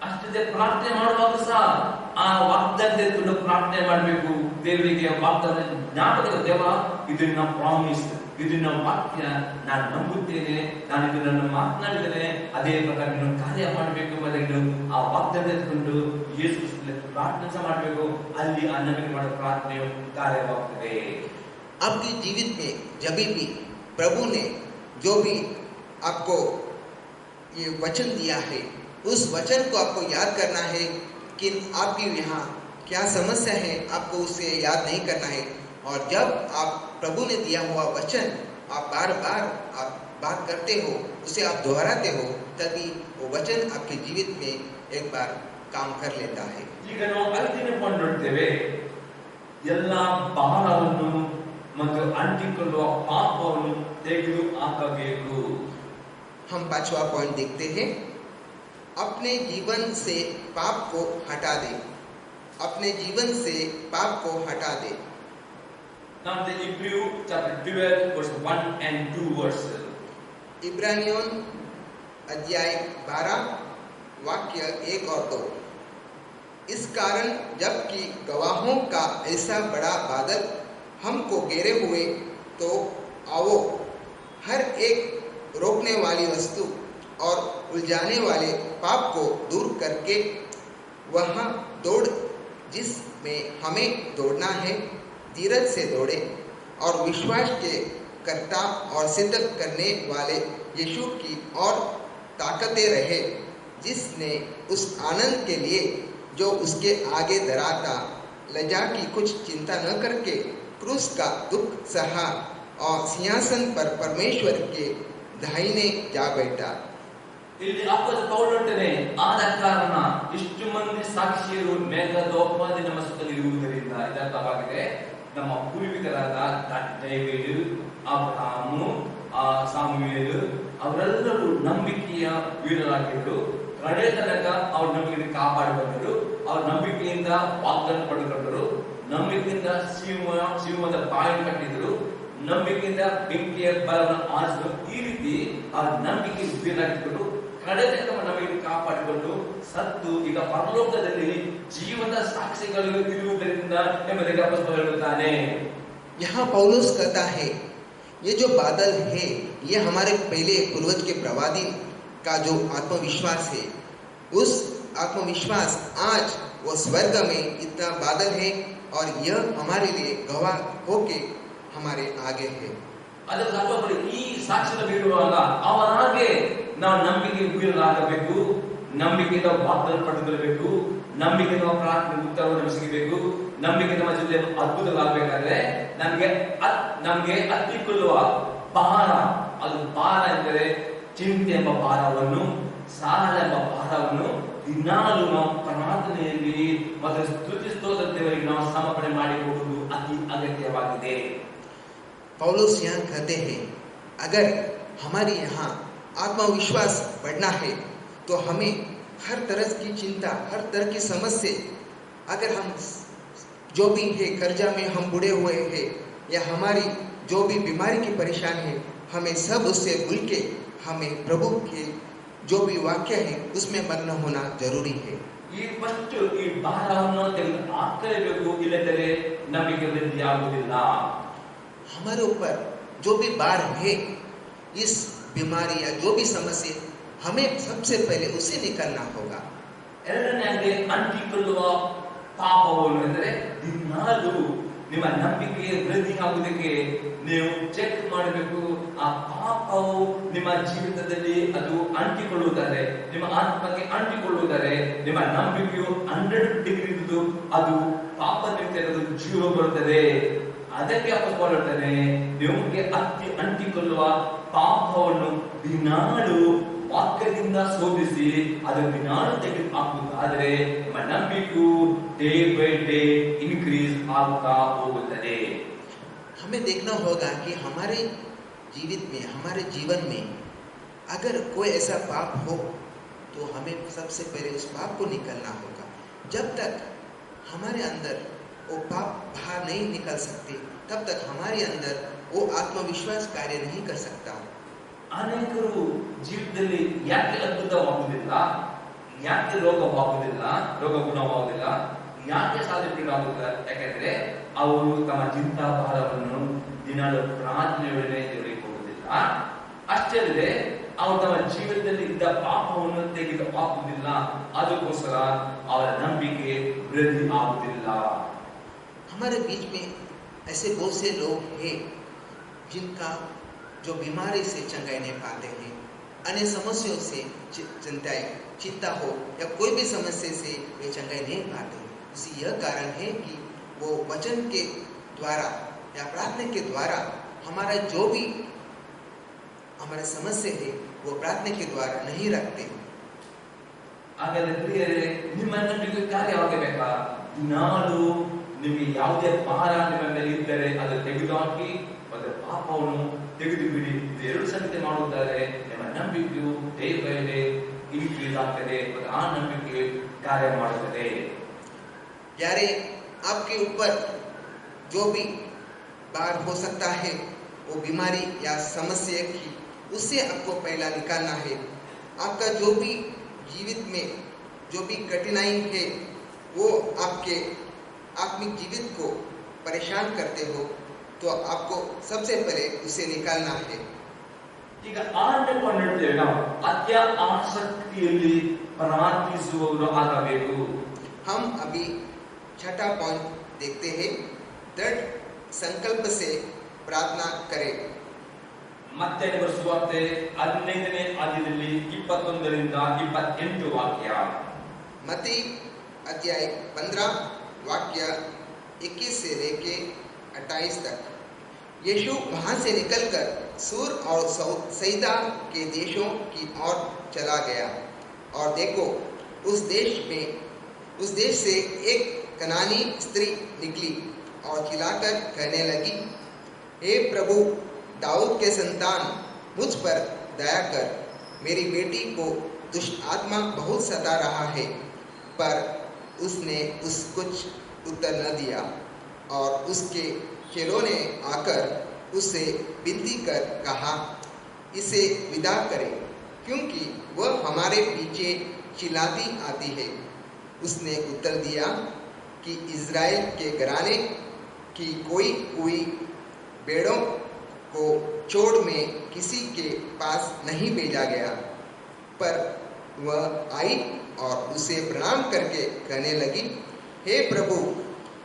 ಅಷ್ಟೇ ಪ್ರಾರ್ಥನೆ ಮಾಡುವಾಗ ಸಹ ಆ ವಾಗ್ದಾನ ಎತ್ಕೊಂಡು ಪ್ರಾರ್ಥನೆ ಮಾಡಬೇಕು. ದೇವರಿಗೆ ವಾಗ್ದಾನ ಜ್ಞಾಪಕ, ದೇವ ಇದು ನನ್ನ ಪ್ರಾಮಿಸ್, ಇದು ನನ್ನ ವಾಕ್ಯ, ನಾನು ನಂಬುತ್ತೇನೆ, ನಾನು ಇದನ್ನು ಮಾತನಾಡಿದ್ದೇನೆ, ಅದೇ ಪ್ರಕಾರ ನೀನು ಕಾರ್ಯ ಮಾಡಬೇಕು ಎಂಬುದನ್ನು ಆ ವಾಗ್ದಾನ ಎತ್ಕೊಂಡು ಯೇಸು ಕ್ರಿಸ್ತನಲ್ಲಿ ಪ್ರಾರ್ಥನೆ ಸಹ ಮಾಡಬೇಕು. ಅಲ್ಲಿ ಆ ನಂಬಿಕೆ ಮಾಡೋ ಪ್ರಾರ್ಥನೆಯು ಕಾರ್ಯವಾಗ್ತದೆ. आपके जीवित में जब भी प्रभु ने जो भी आपको ये वचन दिया है, उस वचन को आपको याद करना है कि आपकी यहाँ क्या समस्या है, आपको उसे याद नहीं करना है। और जब आप प्रभु ने दिया हुआ वचन आप बार बार आप बात करते हो, उसे आप दोहराते हो, तभी वो वचन आपके जीवित में एक बार काम कर लेता है। ಈಗ ನಾವು ಐದನೇ ಪಾಯಿಂಟ್ ನೋಡ್ತೇವೆ, ಎಲ್ಲ ಭಾರವನ್ನು ಮತ್ತು ಅಂಟಿಕೊಳ್ಳುವ ಪಾಪವನ್ನು ತೆಗೆದು ಹಾಕಬೇಕು. हम पांचवा पॉइंट देखते हैं, अपने जीवन से पाप को हटा दे। अपने जीवन से पाप को हटा दे। Now the Hebrew chapter 12 verse 1 and 2 verses. इब्रानियों अध्याय 12 वाक्य 1 और 2। इस कारण जबकि गवाहों का ऐसा बड़ा बादल हमको घेरे हुए, तो आओ हर एक रोकने वाली वस्तु और उलझाने वाले पाप को दूर करके वहाँ दौड़ जिसमें हमें दौड़ना है, धीरज से दौड़े और विश्वास के कर्ता और सिद्ध करने वाले यीशु की और ताकते रहे, जिसने उस आनंद के लिए जो उसके आगे धरा था, लज्जा की कुछ चिंता न करके क्रूस का दुख सहा और सिंहासन पर परमेश्वर के दाहिने जा बैठा। ಇಲ್ಲಿ ಅಪೊಸ್ತಲ ಪೌಲ್ ಹೇಳ್ತಾನೆ, ಆದ ಕಾರಣ ಇಷ್ಟು ಮಂದಿ ಸಾಕ್ಷಿಯರು ಮೇಘದೋಪಾದಿ ನಮ್ಮ ಸುತ್ತಲೂ ಇರುವುದರಿಂದ ಇದರ್ಥವಾಗಿದೆ, ನಮ್ಮ ಪೂರ್ವಿಕರಾದ ಡೇವಿಡ್, ಅಬ್ರಹಾಮು, ಸಾಮುವೇಲ್ ಅವರೆಲ್ಲರೂ ನಂಬಿಕೆಯ ವೀರರಾಗಿದ್ದರು. ಕಡೆ ತನಕ ಅವ್ರ ನಂಬಿಕೆಯನ್ನು ಕಾಪಾಡಿಕೊಂಡರು, ಅವ್ರ ನಂಬಿಕೆಯಿಂದ ವಾಗ್ದಾನ ಪಡೆದುಕೊಂಡರು, ನಂಬಿಕೆಯಿಂದ ಸಿಂಹದ ಬಾಯನ್ನು ಕಟ್ಟಿದ್ರು, ನಂಬಿಕೆಯಿಂದ ಬೆಂಕಿಯ ಬಲವನ್ನು ಆರಿಸಿದ್ರು. ಈ ರೀತಿ ಆ ನಂಬಿಕೆ ವೀರರಾಗಿದ್ದರು. ಕಡೆ ತನಕ ನಂಬಿಕೆ ಕಾಪಾಡಿಕೊಂಡು ಸತ್ತು ಈಗ ಪರಲೋಕದಲ್ಲಿ ಜೀವದ ಸಾಕ್ಷಿಗಳು ಇರುವುದರಿಂದ ಎಂಬುದಕ್ಕೆ ಅಪೊಸ್ತಲ ಹೇಳುತ್ತಾನೆ. यहाँ पौलुस कहता है, ये जो बादल है ये हमारे पहले पूर्वज के प्रवादी का जो आत्मविश्वास है, उस आत्मविश्वास आज वो स्वर्ग में इतना बादल है और यह हमारे लिए गवाह होके हमारे आगे है। ಅದಕ್ಕೆ ಅರ್ಥಪಡಿ ಈ ಸಾಕ್ಷಿನ ಬೀಳುವಾಗ ಅವನಾಗೆ ನಾವು ನಂಬಿಕೆ ವೀರರಾಗಬೇಕು, ನಂಬಿಕೆಯಿಂದ ವಾಗ್ದಾನ ಪಡೆದುಕೊಳ್ಳಬೇಕು, ನಂಬಿಕೆಯಿಂದ ಪ್ರಾರ್ಥನೆ ಉತ್ತರವನ್ನು ಸಿಗಬೇಕು, ನಂಬಿಕೆ ನಮ್ಮ ಜೊತೆ ಅದ್ಭುತವಾಗಬೇಕಾದ್ರೆ ನಮಗೆ ಹತ್ತಿಕೊಳ್ಳುವ ಭಾರ, ಅದು ಭಾರ ಎಂದರೆ ಚಿಂತೆ ಎಂಬ ಭಾರವನ್ನು, ಸಾಲ ಎಂಬ ಭಾರವನ್ನು ದಿನಾಲು ನಾವು ಪ್ರಾರ್ಥನೆಯಲ್ಲಿ ಮತ್ತು ಸ್ತುತಿ ಸ್ತೋತ್ರ ದೇವರಿಗೆ ನಾವು ಸಮರ್ಪಣೆ ಮಾಡಿಕೊಡುವುದು ಅತಿ ಅಗತ್ಯವಾಗಿದೆ. पौलुस यहाँ कहते हैं, अगर हमारे यहाँ आत्मविश्वास बढ़ना है तो हमें हर तरह की चिंता, हर तरह की समस्या, अगर हम जो भी है कर्जा में हम बुड़े हुए हैं या हमारी जो भी बीमारी की परेशानी है, हमें सब उससे भूल के हमें प्रभु के जो भी वाक्य है उसमें मग्न होना जरूरी है। ಈ ಫಸ್ಟ್ ಈ ಭಾರವನ್ನು ತೆಗೆದು ಹಾಕಲೇಬೇಕು, ಇಲ್ಲದಿದ್ದರೆ ನಂಬಿಕೆ ವೃದ್ಧಿಯಾಗುವುದಿಲ್ಲ. हमारे ऊपर जो भी भार है, इस बीमारी या जो भी समस्या, हमें सबसे पहले उसे निकलना होगा। ಎರಡನೇಗೆ ಅಂಟಿಕೊಳ್ಳುವ ಪಾಪವನ್ನು ಎಂದರೆ ದಿನಾಲು ನಿಮ್ಮ ನಂಬಿಕೆ ವೃದ್ಧಿ ಆಗುವುದಕ್ಕೆ ನೀವು ಚೆಕ್ ಮಾಡಬೇಕು. ಆ ಪಾಪವು ನಿಮ್ಮ ಜೀವಿತದಲ್ಲಿ ಅದು ಅಂಟಿಕೊಳ್ಳುವುದಾದರೆ, ನಿಮ್ಮ ಆತ್ಮಕ್ಕೆ ಅಂಟಿಕೊಳ್ಳುವುದಾದರೆ, ನಿಮ್ಮ ನಂಬಿಕೆಯು 100 ಡಿಗ್ರಿ ಇದ್ದು ಅದು ಪಾಪ ನಿಮಿತ್ತ ಜೀವ ಬರುತ್ತದೆ. ಅದಕ್ಕೆ ಅಪೊಸ್ತಲ ಹೇಳ್ತಾನೆ, ನಿಮಗೆ ಅಂಟಿಕೊಳ್ಳುವ ಪಾಪವನ್ನು ದಿನಾಲು ವಾಕ್ಯದಿಂದ ಶೋಧಿಸಿ ಅದನ್ನು ದಿನಾಲು ತೆಗೆದು ಹಾಕುವುದಾದರೆ ನಿಮ್ಮ ನಂಬಿಕೆಯು ಡೇ ಬೈ ಡೇ ಇನ್ಕ್ರೀಸ್ ಆಗ್ತಾ ಹೋಗುತ್ತದೆ. हमें देखना होगा कि हमारे जीवित में, हमारे जीवन में अगर कोई ऐसा पाप हो तो हमें सबसे पहले उस पाप को निकलना होगा। जब तक हमारे अंदर वो पाप बाहर नहीं निकल सकते, तब तक हमारे अंदर वो आत्मविश्वास कार्य नहीं कर सकता। ಅನೇಕರು ಜೀವಿತದಲ್ಲಿ ಯಾಕೆ ಅದ್ಭುತವಾಗುವುದಿಲ್ಲ, ಯಾಕೆ ರೋಗವಾಗುವುದಿಲ್ಲ, ರೋಗ ಗುಣವಾಗುವುದಿಲ್ಲ, ಯಾಕೆ ಸಾಧ್ಯಪಡಿಸುವುದಿಲ್ಲ? ಯಾಕೆಂದ್ರೆ ಅವರು ತಮ್ಮ ಚಿಂತಾಭಾರವನ್ನು ದಿನಾಲು ಪ್ರಾರ್ಥನೆಯೊಡನೆ ದೇವರಿಗೆ ಕೊಡುವುದಿಲ್ಲ. ಅಷ್ಟೇ ಅಲ್ಲದೆ ಅವರು ತಮ್ಮ ಜೀವಿತದಲ್ಲಿ ಇದ್ದ ಪಾಪವನ್ನು ತೆಗೆದು ಹಾಕುವುದಿಲ್ಲ. ಅದಕ್ಕೋಸ್ಕರ ಅವರ ನಂಬಿಕೆ ವೃದ್ಧಿ ಆಗುವುದಿಲ್ಲ. हमारे बीच में ऐसे बहुत से लोग हैं जिनका जो बीमारी से चंगाई नहीं पाते हैं, अन्य समस्याओं से चिंता हो या कोई भी समस्या से वे चंगाई नहीं पाते। इसी यह कारण है कि वो वचन के द्वारा या प्रार्थना के द्वारा हमारा जो भी हमारे समस्या है वो प्रार्थना के द्वारा नहीं रखते। ಹಾಗಾದ್ರೆ ಪ್ರಿಯರೇ, ನಿಮ್ಮ ನಂಬಿಕೆ ಕಾರ್ಯವಾಗಬೇಕಾ? ದಿನಾಲು ನಿಮಗೆ ಯಾವುದೇ ಭಾರ ನಿಮ್ಮ ಮೇಲೆ ಇದ್ದರೆ ಅದು ತೆಗೆದುಹಾಕಿ ಅದರ ಪಾಪವನ್ನು ತೆಗೆದು ಬಿಡಿ. ಎರಡು ಸಂಗತಿ ಮಾಡುತ್ತಾರೆ. ನಿಮ್ಮ ನಂಬಿಕೆಯು ಡೇ ಬೈ ಡೇ ಇನ್ಕ್ರೀಸ್ ಆಗ್ತದೆ, ಆ ನಂಬಿಕೆ ಕಾರ್ಯ ಮಾಡುತ್ತದೆ. यारे आपके ऊपर जो भी बार हो सकता है वो बीमारी या समस्या की, उससे आपको पहला निकालना है। आपका जो भी जीवित में जो भी कठिनाई है वो आपके आत्मिक जीवित को परेशान करते हो, तो आपको सबसे पहले उसे निकालना है। ಈಗ ಆರಂಭ ನಾವು ಅತ್ಯ ಆಸಕ್ತಿಯಲ್ಲಿ ಪ್ರಾರ್ಥಿಸುವವರು ಆಗಬೇಕು. हम अभी छठा पॉइंट देखते हैं, दृढ़ संकल्प से प्रार्थना करें। ಮತ್ತೆ ಸುವಾರ್ತೆ 15ನೇ ಅಧ್ಯಾಯದಲ್ಲಿ 21ರಿಂದ 28 ವಾಕ್ಯ. मत्ती अध्याय 15 वाक्य 21 से लेके 28 तक। यीशु वहां से निकलकर सूर और सैदा के देशों की ओर चला गया, और देखो उस देश से एक कनानी स्त्री निकली और चिल्लाकर कहने लगी, हे प्रभु, दाऊद के संतान, मुझ पर दया कर, मेरी बेटी को दुष्ट आत्मा बहुत सता रहा है। पर उसने कुछ उत्तर न दिया, और उसके चेलों ने आकर उससे विनती कर कहा, इसे विदा करें, क्योंकि वह हमारे पीछे चिल्लाती आती है। उसने उत्तर दिया कि इज़राइल के घराने की कोई भेड़ों को चोड़ में किसी के पास नहीं भेजा गया। पर वह आई और उसे प्रणाम करके कहने लगी, हे प्रभु,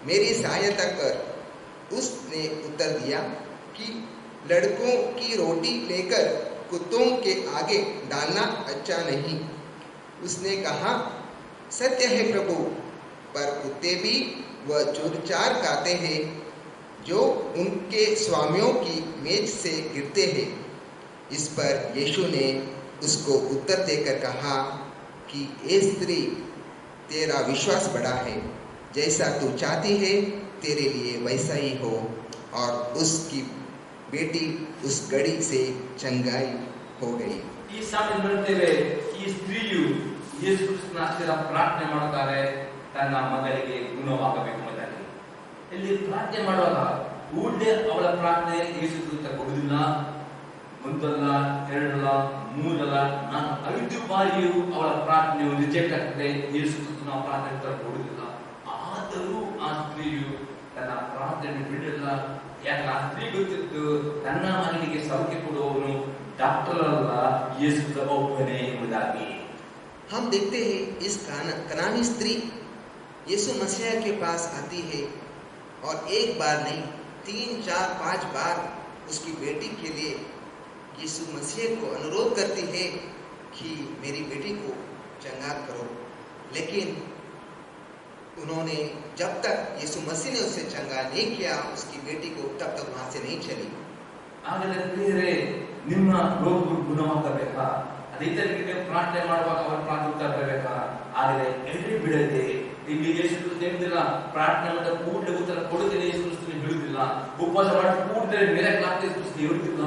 मेरी सहायता कर। उसने उत्तर दिया कि लड़कों की रोटी लेकर कुत्तों के आगे डालना अच्छा नहीं। उसने कहा, सत्य है प्रभु, पर कुत्ते भी वह चूरचार खाते हैं जो उनके स्वामियों की मेज से गिरते हैं। इस पर यीशु ने उसको उत्तर देकर कहा कि ए स्त्री, तेरा विश्वास बड़ा है, जैसा तू चाहती है तेरे लिए वैसा ही हो। और उसकी बेटी उस घड़ी से चंगाई हो गई। ಈ ಸಾಮಿ ಬರ್ತೇವೆ, ಈ ಸ್ತ್ರೀಯು ಯೇಸು ಕ್ರಿಸ್ತನ ಹತ್ತಿರ ಪ್ರಾರ್ಥನೆ ಮಾಡುತ್ತಾರೆ, ತನ್ನ ಮಗಳಿಗೆ ಗುಣವಾಗಬೇಕು ಎಂಬುದಾಗಿ. ಇಲ್ಲಿ ಪ್ರಾರ್ಥನೆ ಮಾಡುವಾಗ ಕೂಡಲೇ ಅವಳ ಪ್ರಾರ್ಥನೆ ಯೇಸು ಕ್ರಿಸ್ತ ಕೊಡುವುದಿಲ್ಲ. ಒಂದಲ್ಲ, ಎರಡಲ್ಲ, ಮೂರಲ್ಲ, 5 ಬಾರಿಯೂ ಅವಳ ಪ್ರಾರ್ಥನೆಯು ರಿಜೆಕ್ಟ್ ಆಗ್ತದೆ. ಯೇಸು ಕ್ರಿಸ್ತನ ಪ್ರಾರ್ಥನೆ ಉತ್ತರ ಕೊಡುವುದಿಲ್ಲ. ಆದರೂ ಆ ಸ್ತ್ರೀಯು ತನ್ನ ಪ್ರಾರ್ಥನೆ ಬಿಡಲಿಲ್ಲ. ಯಾಕೆ? ಆ ಸ್ತ್ರೀ ಗೊತ್ತಿತ್ತು, ತನ್ನ ಮಗನಿಗೆ ಸೌಖ್ಯ ಕೊಡುವವನು ಡಾಕ್ಟರ್ ಅಲ್ಲ, ಯೇಸು ಒಬ್ಬನೇ ಎಂಬುದಾಗಿ. हम देखते हैं इस कनानी स्त्री यीशु मसीह के पास आती है, और एक बार नहीं 3, 4, 5 बार उसकी बेटी के लिए यीशु मसीह को अनुरोध करती है कि मेरी बेटी को चंगा करो। लेकिन उन्होंने जब तक यीशु मसीह ने उसे चंगा नहीं किया, उसकी बेटी को तब तक वहां से नहीं चली। ಹಾಗಾದರೆ ಪ್ರಿಯರೇ, ನಿಮ್ಮ ರೋಗಗಳು ಗುಣವಾಗಬೇಕಾ? ರೈತರಿಗೆ ಪ್ರಾರ್ಥನೆ ಮಾಡುವಾಗ ಅವರ ಪ್ರಾರ್ಥನೆ ಉತ್ತರ ಬರಬೇಕಾ? ಆದರೆ ಎಲ್ಲಿ ಬಿಡದೆ ಇಲ್ಲಿ ಯೇಸು ಕ್ರಿಸ್ತ ಹೇಳಿಲ್ಲ, ಪ್ರಾರ್ಥನೆ ಮಾಡಿದ ಕೂಡಲೇ ಉತ್ತರ ಕೊಡುತ್ತೇನೆ ಯೇಸು ಕ್ರಿಸ್ತನು ಹೇಳುವುದಿಲ್ಲ. ಉಪವಾಸ ಮಾಡಿ ಕೂಡಲೇ ಮಿರಾಕಲ್ ಆಗ್ತದೆ ಯೇಸು ಕ್ರಿಸ್ತ ಹೇಳುತ್ತಿಲ್ಲ.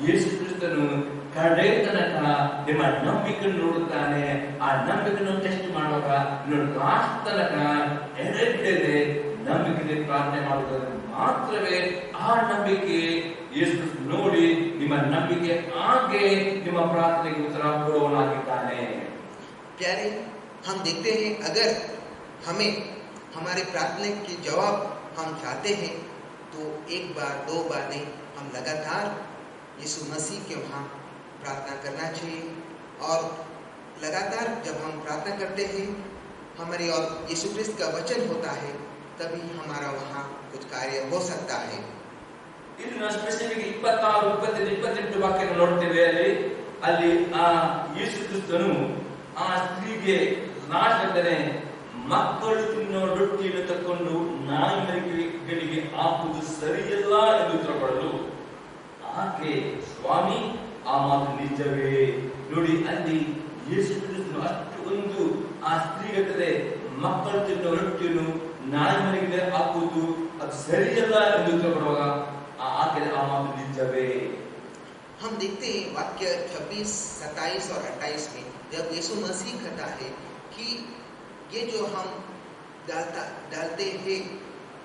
ಯೇಸು ಕ್ರಿಸ್ತನು ಕಡೆ ತನಕ ನಿಮ್ಮ ನಂಬಿಕೆಯನ್ನು ನೋಡುತ್ತಾನೆ. ಆ ನಂಬಿಕೆಯನ್ನು ಟೆಸ್ಟ್ ಮಾಡುವಾಗ ಲಾಸ್ಟ್ ತನಕ ಎಡೆ ಬಿಡದೆ ನಂಬಿಕೆಯಲ್ಲಿ ಪ್ರಾರ್ಥನೆ ಮಾಡುವುದರ ಮಾತ್ರವೇ ಆ ನಂಬಿಕೆ ಯೇಸು ನೋಡಿ ನಿಮ್ಮ ನಂಬಿಕೆ ಹಾಗೆ ನಿಮ್ಮ ಪ್ರಾರ್ಥನೆಗೆ ಉತ್ತರ ಕೊಡುವವನಾಗಿದ್ದಾನೆ. प्यारे, हम देखते हैं अगर हमें हमारे प्रार्थना के जवाब हम चाहते हैं तो एक बार दो बार नहीं, हम लगातार यीशु मसीह के वहाँ प्रार्थना करना चाहिए। और लगातार जब हम प्रार्थना करते हैं हमारे और यीशु क्रिस्त का वचन होता है, तभी हमारा वहाँ कुछ कार्य हो सकता है। ಇಲ್ಲಿ ನಾವು ಸ್ಪೆಸಿಫಿಕ್ 26, 27, 28 ವಾಕ್ಯ ನೋಡ್ತೇವೆ. ಅಲ್ಲಿ ಆ ಯೇಸು ಕ್ರಿಸ್ತನು ಆ ಸ್ತ್ರೀಗೆ ನಾಶಕನೇ ಮಕ್ಕಳು ತಿನ್ನೋ ರೊಟ್ಟಿಯನ್ನು ತಕ್ಕೊಂಡು ನಾಯಿ ಮರಿಗಳಿಗೆ ಹಾಕುವುದು ಸರಿಯಲ್ಲ ಎಂದು ಉತ್ತರ ಕೊಡಲು ಆಕೆ, ಸ್ವಾಮಿ ಆ ಮಾತು ನಿಜವೇ. ನೋಡಿ, ಅಲ್ಲಿ ಯೇಸು ಕ್ರಿಸ್ತನು ಅಷ್ಟು ಒಂದು ಆ ಸ್ತ್ರೀಗೆ ಮಕ್ಕಳು ತಿನ್ನೋ ರೊಟ್ಟಿಯನ್ನು ನಾಯಿ ಮರಿಗೆ ಹಾಕುವುದು ಅದು ಸರಿಯಲ್ಲ ಎಂದು ಉತ್ತರ ಕೊಡುವಾಗ ಆಕೆ ಆ ಮಾತು ನಿಜವೇ. हम देखते हैं वाक्य 26, 27 और 28 में जब यीशु मसीह कहता है कि ये जो हम डालते हैं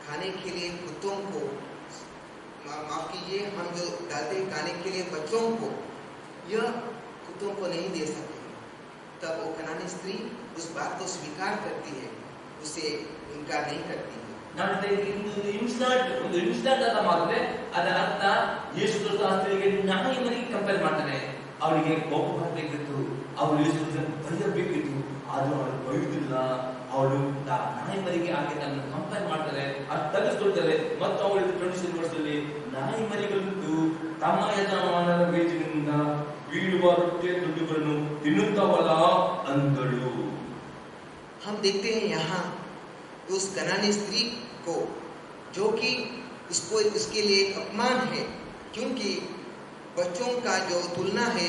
खाने के लिए कुत्तों को, माफ कीजिए, हम जो डालते हैं खाने के लिए बच्चों को, यह कुत्तों को नहीं दे सकते। तब वो कनानी स्त्री उस बात को स्वीकार करती है, उसे इनकार नहीं करती है। ನಾನು ಇನ್ಸ್ಟಾಂಟ್ ಅಂತ ಮಾಡಿದ್ರೆ ಅದರ ಅರ್ಥ ಯೇಸು ಕ್ರಿಸ್ತ ಸ್ತ್ರೀಗೆ ನಾಯಿ ಮರಿಗೆ ಕಂಪೇರ್ ಮಾಡ್ತಾನೆ. ಅವಳಿಗೆ ಕೋಪ ಬರಬೇಕಿತ್ತು, ಅವಳು ಯೇಸು ಕ್ರಿಸ್ತನ ಬೈಯಬೇಕಿತ್ತು, ಆದ್ರೂ ಅವಳು ಬೈಯುವುದಿಲ್ಲ. ಅವಳು ನಾಯಿ ಮರಿಗೆ ಆಕೆ ತನ್ನ ಕಂಪೇರ್ ಮಾಡ್ತಾರೆ, ಅದು ತಗ್ಗಿಸ್ಕೊಳ್ತಾರೆ. ಮತ್ತು ಅವಳು 27 ವರ್ಷದಲ್ಲಿ ನಾಯಿ ಮರಿಗಳಂತೂ ತಮ್ಮ ಯಜಮಾನರ ಬೇಜಿನಿಂದ ಬೀಳುವ ರೊಟ್ಟಿಯ ತುಂಡುಗಳನ್ನು ತಿನ್ನುತ್ತಾವಲ್ಲ ಅಂದಳು. हम देखते हैं यहाँ उस कनानी स्त्री को, जो कि उसको उसके लिए एक अपमान है, क्योंकि बच्चों का जो तुलना है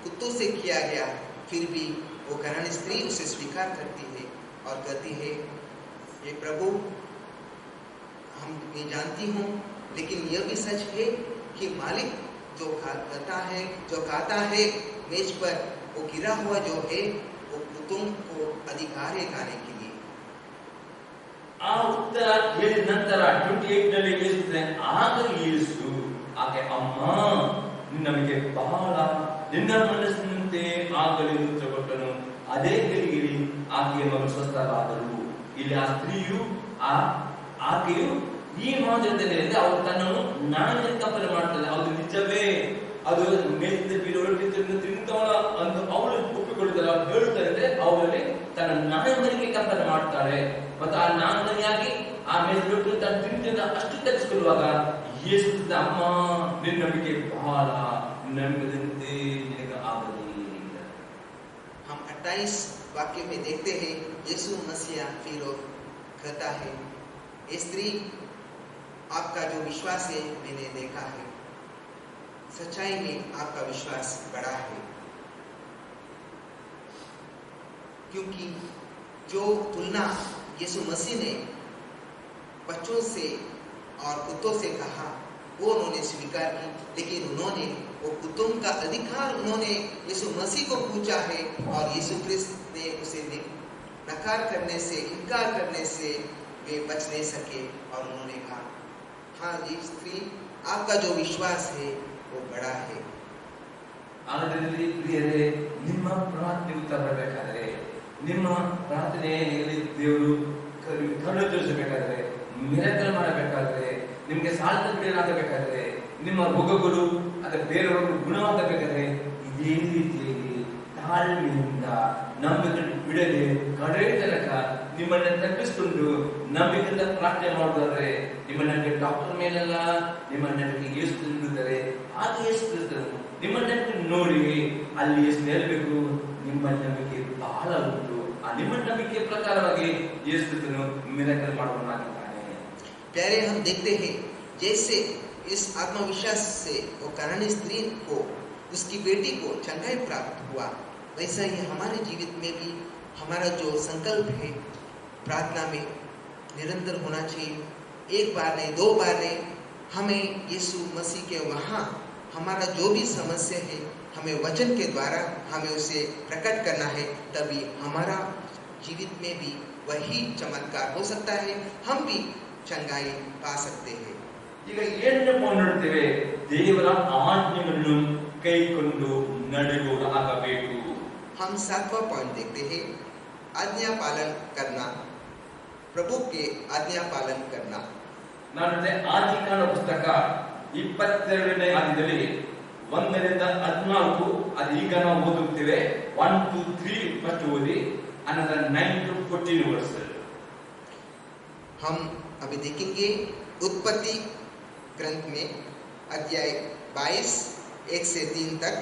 कुत्तों से किया गया, फिर भी वो कनानी स्त्री उसे स्वीकार करती है और कहती है, ये प्रभु, हम ये जानती हूँ, लेकिन यह भी सच है कि मालिक जो खाता है मेज पर, वो गिरा हुआ जो है वो कुत्तों को अधिकार है खाने के लिए। ಆ ಉತ್ತರ ಹೇಳಿದ ನಂತರ 28 ನಲ್ಲಿ ಯೇಸು ಆಗ ಯೇಸು ಆಕೆ, ಅಮ್ಮ ನಮಗೆ ಬಹಳ ನಿನ್ನ ಮನಸ್ಸಿನಂತೆ ಆಗಲಿ ಉತ್ತರ ಕೊಟ್ಟನು. ಅದೇ ಗಳಿಗೆಯಲ್ಲಿ ಆಕೆಯ ಮಗಳು ಸ್ವಸ್ಥರಾದರು. ಇಲ್ಲಿ ಆ ಸ್ತ್ರೀಯು ಆಕೆಯು ಈ ಮಾತುಕತೆ ಅವಳು ತನ್ನನ್ನು ನಾನೇ ಕಂಪೇರ್ ಮಾಡ್ತಾಳೆ. ಅದು ನಿಜವೇ, ಅದು ಮೇಲಿಂದ ಬೀಳುವ ತಿಂತವಳ ಅಂತ ಅವಳು ಒಪ್ಪಿಕೊಳ್ಳುತ್ತಾಳೆ. ಅವಳು ಹೇಳುತ್ತಾರೆ ಅವಳಲ್ಲಿ ತನ್ನ ನಾಯಕನಿಗೆ ಕಂಪೇರ್ ಮಾಡ್ತಾಳೆ. ಮತ್ತು ಆ ನಾಯಕನಿಯಾಗಿ ಆ ಮೇಲ್ಬಿಟ್ಟು ತನ್ನ ತಿಂತಿಂದ ಅಷ್ಟು ತಗ್ಗಿಸಿಕೊಳ್ಳುವಾಗ ಯೇಸು ಅಮ್ಮ ನಿನ್ನ ನಂಬಿಕೆ ಬಹಳ ನಂಬಿದಂತೆ ನಿನಗೆ ಆಗಲಿ. हम 28 वाक्य में देखते हैं यीशु मसीह फिर कहता है, ये स्त्री, आपका जो विश्वास है मैंने देखा है, सच्चाई में आपका विश्वास बड़ा है। क्योंकि जो तुलना यीशु मसीह ने बच्चों से और कुत्तों से कहा वो उन्होंने स्वीकार की, लेकिन उन्होंने वो कुत्तों का अधिकार उन्होंने यीशु मसीह को पूछा है और यीशु क्रिस्त ने उसे नकार करने से, इनकार करने से वे बच नहीं सके और उन्होंने कहा, हाँ जी स्त्री, आपका जो विश्वास है वो बड़ा है। ಆನಂದದಲ್ಲಿ ಪ್ರಿಯರೇ, ನಿಮ್ಮ ಪ್ರಾರ್ಥನೆ ಉತ್ತರ ಬರಬೇಕಾದ್ರೆ, ನಿಮ್ಮ ಪ್ರಾರ್ಥನೆಯಲ್ಲಿ ದೇವರು ಕಣ್ಣು ತೋರಿಸಬೇಕಾದ್ರೆ, ಮಿರಾಕಲ್ ಮಾಡಬೇಕಾದ್ರೆ, ನಿಮಗೆ ಸಾಲ ಬಿಡಲಾಗಬೇಕಾದ್ರೆ, ನಿಮ್ಮ ರೋಗಗಳು ಅಥವಾ ಬೇರೆಯವರು ಗುಣವಾಗಬೇಕಾದ್ರೆ, ಇದೇ ರೀತಿಯಾಗಿ ತಾಳ್ಮೆಯಿಂದ ನಂಬಿಕೆ ಬಿಡದೆ ಕಡೆ ತನಕ ನಿಮ್ಮನ್ನ ತಪ್ಪಿಸಿಕೊಂಡು ನಂಬಿಕೆಯಿಂದ ಪ್ರಾರ್ಥನೆ ಮಾಡೋದಾದ್ರೆ ನಿಮ್ಮ ನಂಬಿಕೆ ಡಾಕ್ಟರ್ ಮೇಲಲ್ಲ, ನಿಮ್ಮ ನಂಬಿಕೆ ಯೇಸು ನೀಡುತ್ತಾರೆ. ಆಗ ಯೇಸು ಕ್ರಿಸ್ತನು ನಿಮ್ಮ ನಂಬಿಕೆ ನೋಡಿ ಅಲ್ಲಿ ಯೇಸು ಹೇಳಬೇಕು, ನಿಮ್ಮ ನಂಬಿಕೆ ಬಹಳ ಉಂಟು. ಆ ನಿಮ್ಮ ನಂಬಿಕೆ ಪ್ರಕಾರವಾಗಿ ಯೇಸು ಕ್ರಿಸ್ತನು ಮಿರಾಕಲ್ ಮಾಡುವನಾಗಿದ್ದಾನೆ. प्यारे, हम देखते हैं जैसे इस आत्मविश्वास से वो कनानी स्त्री को, उसकी बेटी को चंगाई प्राप्त हुआ, वैसा ही हमारे जीवित में भी हमारा जो संकल्प है प्रार्थना में निरंतर होना चाहिए। एक बार नहीं, दो बार नहीं, हमें यीशु मसीह के वहाँ हमारा जो भी समस्या है हमें वचन के द्वारा हमें उसे प्रकट करना है, तभी हमारा जीवित में भी वही चमत्कार हो सकता है। हम भी चंगाई पा सकते हैं। ಈಗ ಏನನ್ನು ನೋಡ್ತೇವೆ, ದೇವರ ಆಜ್ಞೆಗಳನ್ನು ಕೈಕೊಂಡು ನಡೆಯುವವರಾಗಬೇಕು. हम 7वां पॉइंट देखते हैं, आज्ञा पालन करना, प्रभु के आज्ञा पालन करना। ನಾನು ಆದಿಕಾಂಡ ಪುಸ್ತಕ 22ನೇ ಅಧ್ಯಾಯದಲ್ಲಿ 1ರಿಂದ 14, ಅದು ಈಗ ನಾವು ಓದುತ್ತೇವೆ. 1 to 3 ಫಸ್ಟ್ ಓದಿ, another 9 to 14 वर्स. हम अभी देखेंगे उत्पत्ति ग्रंथ में अध्याय 22 1 से 3 तक।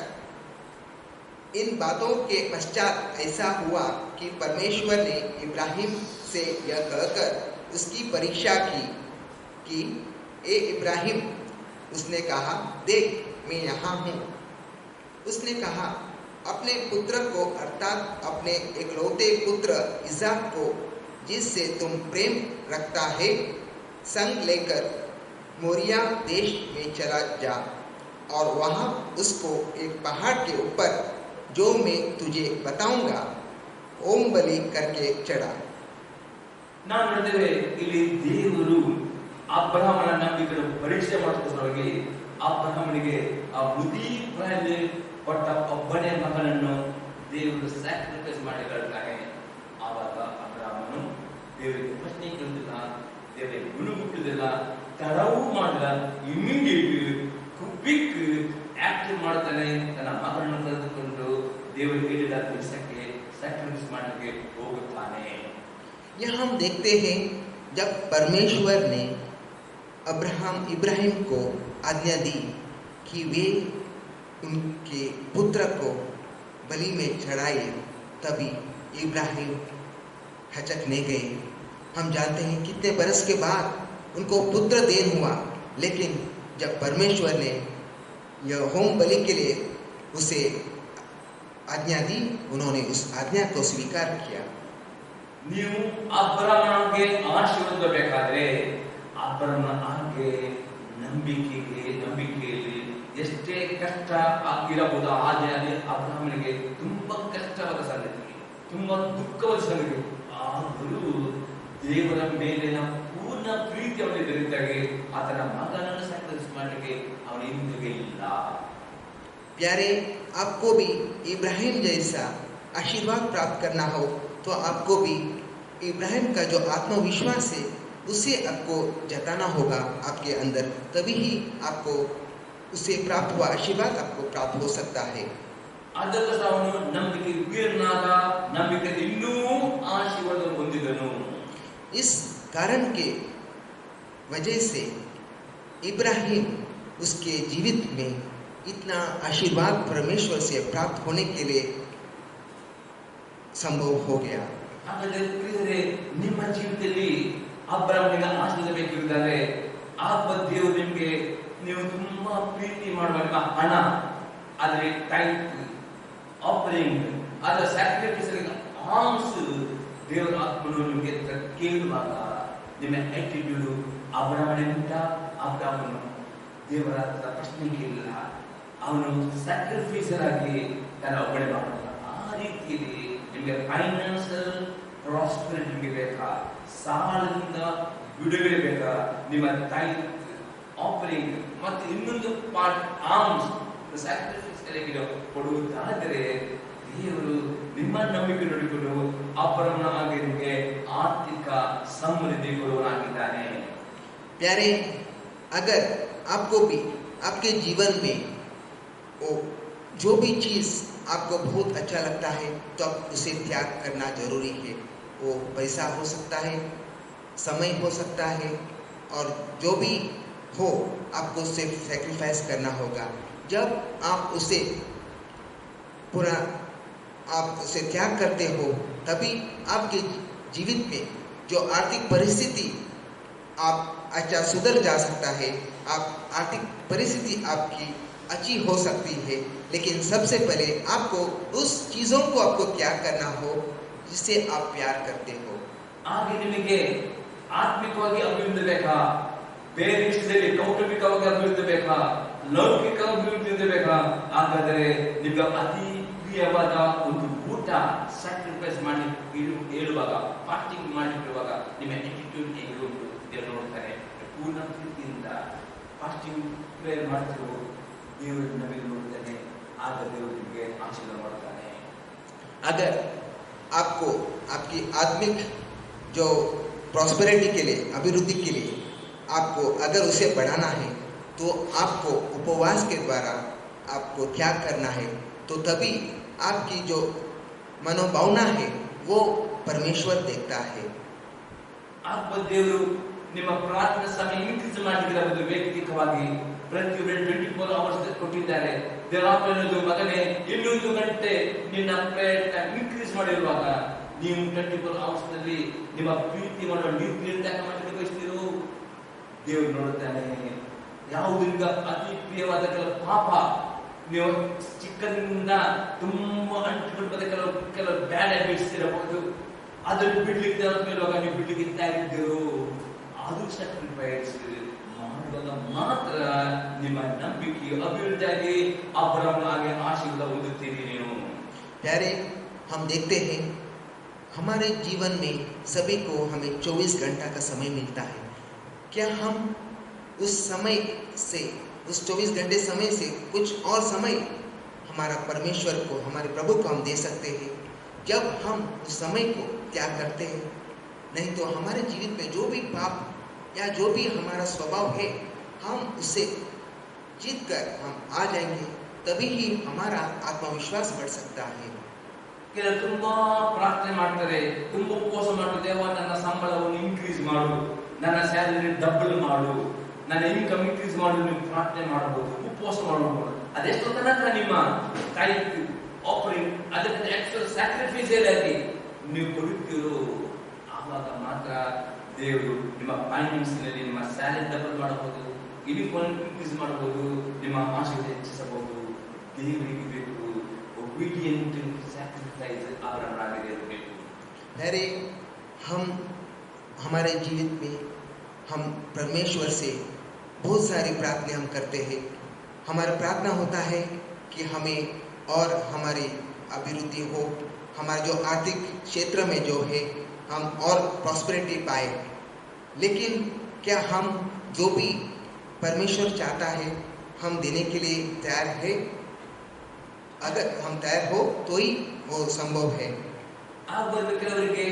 इन बातों के पश्चात ऐसा हुआ कि परमेश्वर ने इब्राहिम से यह कहकर उसकी परीक्षा की कि ए इब्राहिम, उसने कहा, देख मैं यहाँ हूँ। उसने कहा, अपने पुत्र को अर्थात अपने एकलौते पुत्र इसहाक को, जिससे तुम प्रेम रखता है, संग लेकर मोरिया देश में चला जा और वहाँ उसको एक पहाड़ के ऊपर, जो मैं तुझे बताऊंगा, ओम बलि करके चढ़ा। ನಾವು ನೋಡ್ತೇವೆ ಇಲ್ಲಿ ದೇವರು ಅಬ್ರಹಾಮನ ನಂಬಿಕೆಯನ್ನು ಪರೀಕ್ಷೆ ಮಾಡುವುದರೊಳಗೆ ಅಬ್ರಹಾಮನಿಗೆ ಆ ಬುದ್ಧಿ ಪ್ರಾಯದಲ್ಲಿ ಕೊಟ್ಟ ಒಬ್ಬನೇ ಮಗನನ್ನು ದೇವರು ಸ್ಯಾಕ್ರಿಫೈಸ್ ಮಾಡಿ ಕಳ್ತಾನೆ. ಆವಾಗ ಅಬ್ರಹಾಮನು ದೇವರಿಗೆ ಪ್ರಶ್ನೆ ಕೇಳುವುದಿಲ್ಲ, ದೇವರಿಗೆ ಗುಣಗುಟ್ಟುವುದಿಲ್ಲ, ತಡವೂ ಮಾಡಲ್ಲ, ಇಮಿಡಿಯೇಟ್ ಕ್ವಿಕ್ ಆಕ್ಟ್ ಮಾಡ್ತಾನೆ. ತನ್ನ ಮಗನನ್ನು ಕರೆದುಕೊಂಡು ದೇವರಿಗೆ ಹೇಳಿದ ಕೆಲಸಕ್ಕೆ ಸ್ಯಾಕ್ರಿಫೈಸ್ ಮಾಡಲಿಕ್ಕೆ ಹೋಗುತ್ತಾನೆ. यहाँ हम देखते हैं, जब परमेश्वर ने इब्राहिम को आज्ञा दी कि वे उनके पुत्र को बलि में चढ़ाए, तभी इब्राहिम हचकने गए। हम जानते हैं कितने बरस के बाद उनको पुत्र देन हुआ, लेकिन जब परमेश्वर ने यह होम बलि के लिए उसे आज्ञा दी, उन्होंने उस आज्ञा को स्वीकार किया। ನೀವು ಅಬ್ರಹಾಮನಿಗೆ ಆಶೀರ್ವಾದ ಬೇಕಾದ್ರೆ ಅಬ್ರಹಾಮನ ಆಜ್ಞೆ ನಂಬಿಕೆಯಲ್ಲಿ ಎಷ್ಟೇ ಕಷ್ಟ ಇರಬಹುದು, ಆದರೆ ಅಬ್ರಹಾಮನಿಗೆ ತುಂಬಾ ಕಷ್ಟವಾದ ಸಂಗತಿ, ತುಂಬಾ ದುಃಖವಾದ ಸಂಗತಿ, ಆದರೂ ದೇವರ ಮೇಲಿನ ಪೂರ್ಣ ಪ್ರೀತಿ ಅವನಿಗೆ ದೊರೆತಾಗೆ ಆತನ ಮಗನನ್ನು ಸ್ಯಾಕ್ರಿಫೈಸ್ ಮಾಡಲಿಕ್ಕೆ ಅವನ ಹಿಂದೆ ಇಲ್ಲ. प्यारे, आपको भी इब्राहिम जैसा आशीर्वाद प्राप्त करना हो तो आपको भी इब्राहिम का जो आत्मविश्वास है उसे आपको जताना होगा आपके अंदर, तभी ही आपको उसे प्राप्त हुआ आशीर्वाद आपको प्राप्त हो सकता है। ಅದಕ್ಕೋಸ್ಕರ ಅವನು ನಂಬಿಕೆ ವೀರನಾದ, ನಂಬಿಕೆ ಇನ್ನೂ ಆಶೀರ್ವಾದ ಹೊಂದಿದನು. इस कारण के वजह से इब्राहिम उसके जीवित में इतना आशीर्वाद परमेश्वर से प्राप्त होने के लिए संभव हो गया। ಹಾಗಾದರೆ ಪ್ರಿಯರೇ, ನಿಮ್ಮ ಜೀವಿತದಲ್ಲಿ ಅಬ್ರಹಾಮನಿಗೆ ಆಶೀರ್ವಾದ ಬೇಕಿರುತ್ತದೆ. ದೇವರು ನಿಮಗೆ, ನೀವು ತುಂಬಾ ಪ್ರೀತಿ ಮಾಡುವಾಗ ಹಣ, ಆದರೆ ಟೈಪ್ ಆಫರಿಂಗ್, ಅದರ ಸ್ಯಾಕ್ರಿಫೈಸ್ ಆರ್ಮ್ಸ್ ದೇವರ ಆತ್ಮನು ನಿಮಗೆ ಕೇಳುವಾಗ ನಿಮ್ಮ ಆಟಿಟ್ಯೂಡ್ ಅಬ್ರಹಾಮನಿಗಿಂತ ಅಬ್ರಹಾಮನು ದೇವರ ಪ್ರಶ್ನೆ ಕೇಳಿಲ್ಲ, ಅವನು ಸ್ಯಾಕ್ರಿಫೈಸರ್ ಆಗಿ ತನ್ನ ಒಬ್ಬಳೆ ಮಾಡಲ್ಲ. ಆ ರೀತಿಯಲ್ಲಿ ನಿಮಗೆ ಫೈನಾನ್ಷಿಯಲ್ ಪ್ರಾಸ್ಪರಿಟಿ ನಿಮಗೆ ಬೇಕಾ, ಸಾಲದಿಂದ ಬಿಡುಗಡೆ ಬೇಕಾ, ನಿಮ್ಮ ಟೈಪ್ ಆಫರಿಂಗ್ ಮತ್ತು ಇನ್ನೊಂದು ಪಾರ್ಟ್ ಆರ್ಮ್ಸ್ ಸ್ಯಾಕ್ರಿಫೈಸ್ ಕೊಡುವುದಾದರೆ ದೇವರು ನಿಮ್ಮ ನಂಬಿಕೆ ನೋಡಿಕೊಂಡು ಅಬ್ರಹಾಮನ ಹಾಗೆ ನಿಮಗೆ ಆರ್ಥಿಕ ಸಮೃದ್ಧಿ ಕೊಡುವನಾಗಿದ್ದಾನೆ. प्यारे, अगर आपको भी आपके जीवन में वो जो भी चीज़ आपको बहुत अच्छा लगता है तो आप उसे त्याग करना जरूरी है। वो पैसा हो सकता है, समय हो सकता है, और जो भी हो आपको उसे सैक्रिफाइस करना होगा। जब आप उसे पूरा आप उसे त्याग करते हो, तभी आपके जीवित में जो आर्थिक परिस्थिति आप अच्छा सुधर जा सकता है, आप आर्थिक परिस्थिति आपकी अच्छी हो सकती है। लेकिन सबसे पहले आपको उस चीज़ों को आपको त्याग करना हो जिससे आप प्यार करते हो। आगे निಮಗೆ ಆತ್ಮಿಕವಾಗಿ ಅಭಿವೃದ್ಧಿ ಬೇಕಾ, ಬೇರೆ ವಿಷಯದಲ್ಲಿ ಕೌಟುಂಬಿಕವಾಗಿ ಅಭಿವೃದ್ಧಿ ಬೇಕಾ, ಲೌಕಿಕ ಅಭಿವೃದ್ಧಿ ಬೇಕಾ, ಹಾಗಾದರೆ ನಿಮಗೆ ಅತಿ ಪ್ರಿಯವಾದ ಒಂದು ಊಟ ಸ್ಯಾಕ್ರಿಫೈಸ್ ಮಾಡಿ ಹೇಳುವಾಗ, ಫಾಸ್ಟಿಂಗ್ ಮಾಡಿರುವಾಗ ನಿಮ್ಮ ಆಟಿಟ್ಯೂಡ್ ಹೇಗೆ ಉಂಟು ದೇವರು ನೋಡ್ತಾರೆ. ಪೂರ್ಣ ಪ್ರೀತಿಯಿಂದ ಫಾಸ್ಟಿಂಗ್ ಪ್ರೇಯರ್ ಮಾಡ್ತಿರೋ ದೇವರು ನಮಗೆ ನೋಡ್ತಾನೆ, ಆಗ ದೇವರು ನಿಮಗೆ ಆಶೀರ್ವಾದ ಮಾಡ್ತಾನೆ. अगर आपको आपकी आत्मिक जो प्रॉस्पेरिटी के लिए, अभिवृद्धि के लिए आपको अगर उसे बढ़ाना है तो आपको उपवास के द्वारा आपको त्याग करना है, तो तभी आपकी जो मनोभावना है वो परमेश्वर देखता है. ಆಗ ದೇವರು ನಿಮ್ಮ ಪ್ರಾರ್ಥನಾ ಸಮಯ ಇನ್ಕ್ರೀಸ್ ಮಾಡಿದ್ರೆ ವೈಯಕ್ತಿಕವಾಗಿ ಪ್ರತಿಯೊಬ್ಬರು 24 ಅವರ್ಸ್ ಕೊಟ್ಟಿದ್ದಾರೆ. ದೇವರ ಅನ್ನೋದು ಮಗನೇ ಇನ್ನೊಂದು ಗಂಟೆ ನಿನ್ನ ಪ್ರೇಯರ್ ಟೈಮ್ ಇನ್ಕ್ರೀಸ್ ಮಾಡಿರುವಾಗ ನೀವು 24 ಅವರ್ಸ್ ನಲ್ಲಿ ನಿಮ್ಮ ಪ್ರೀತಿ ಮಾಡೋ ನಿರ್ಧಾರ ಮಾಡಲಿಕ್ಕೆ ಬಯಸ್ತೀರೋ ದೇವರು ನೋಡ್ತಾನೆ. ಯಾವುದರಿಂದ ಅತಿ ಪ್ರಿಯವಾದ ಕೆಲವು ಪಾಪ ನೀವು ಚಿಕ್ಕದಿಂದ ತುಂಬಾ ಅಂಟಿಕೊಂಡು ಕೆಲವು ಬ್ಯಾಡ್ ಹ್ಯಾಬಿಟ್ಸ್ ಇರಬಹುದು, ಅದನ್ನು ಬಿಡ್ಲಿಕ್ಕೆ ದೇವರ ಮೇಲುವಾಗ ನೀವು ಬಿಡ್ಲಿಕ್ಕೆ ತಯಾರಿದ್ದೀರೋ ಅದು ಸ್ಯಾಕ್ರಿಫೈಸ್ ಮಾಡುವಾಗ ಮಾತ್ರ ನಿಮ್ಮ ನಂಬಿಕೆ ಅಭಿವೃದ್ಧಿಯಾಗಿ ಅಬ್ರಹಾಮನ ಹಾಗೆ ಆಶೀರ್ವಾದ ಹೊಂದುತ್ತೀರಿ ನೀವು. प्यारे, हम देखते हैं हमारे जीवन में सभी को हमें 24 घंटा का समय मिलता है. क्या हम उस समय से, उस 24 घंटे समय से कुछ और समय हमारा परमेश्वर को, हमारे प्रभु को हम दे सकते हैं? जब हम उस समय को त्याग करते हैं, नहीं तो हमारे जीवित में जो भी पाप या जो भी हमारा स्वभाव है हम उसे जीत कर हम आ जाएंगे, तभी ही हमारा आत्मविश्वास बढ़ सकता है. ಕೆಲವರು ತುಂಬಾ ಪ್ರಾರ್ಥನೆ ಮಾಡ್ತಾರೆ, ತುಂಬಾ ಉಪವಾಸ ಮಾಡ್ತಾರೆ, ದೇವ ನನ್ನ ಸಂಬಳವನ್ನು ಇನ್ಕ್ರೀಸ್ ಮಾಡು, ನನ್ನ ಸ್ಯಾಲರಿ ಡಬಲ್ ಮಾಡು, ನನ್ನ ಇನ್ಕಮ್ ಇನ್ಕ್ರೀಸ್ ಮಾಡು. ನೀವು ಪ್ರಾರ್ಥನೆ ಮಾಡಬಹುದು, ಉಪವಾಸ ಮಾಡಬಹುದು. ಅದೆಷ್ಟು ತನಕ ನಿಮ್ಮ ಟೈಮ್ ಆಫರಿಂಗ್ ಅದಕ್ಕೆ ಎಕ್ಸ್ಟ್ರಾ ಸ್ಯಾಕ್ರಿಫೈಸ್ ಆಗಿ ನೀವು ಕೊಡುತ್ತೀರೋ ಆವಾಗ ಮಾತ್ರ ದೇವರು ನಿಮ್ಮ ಫೈನಾನ್ಸ್ ನಲ್ಲಿ ನಿಮ್ಮ ಸ್ಯಾಲರಿ ಡಬಲ್ ಮಾಡಬಹುದು, ಇನ್ಕಮ್ ಇನ್ಕ್ರೀಸ್ ಮಾಡಬಹುದು, ನಿಮ್ಮ ಆಶೀರ್ವಾದ ಹೆಚ್ಚಿಸಬಹುದು. ದೇವರಿಗೆ ಬೇಕು obedient sacrifice आगे ಬೇಕು. अरे हम हमारे जीवित में हम परमेश्वर से बहुत सारी प्रार्थना हम करते हैं. हमारा प्रार्थना होता है कि हमें और हमारी अभिवृद्धि हो, हमारे जो आर्थिक क्षेत्र में जो है हम और प्रॉस्पेरिटी पाए. लेकिन क्या हम जो भी परमेश्वर चाहता है हम देने के लिए तैयार है? अगर हम तैयार हो तो ही वो संभव है. ಆಗ ಕೆಲವರಿಗೆ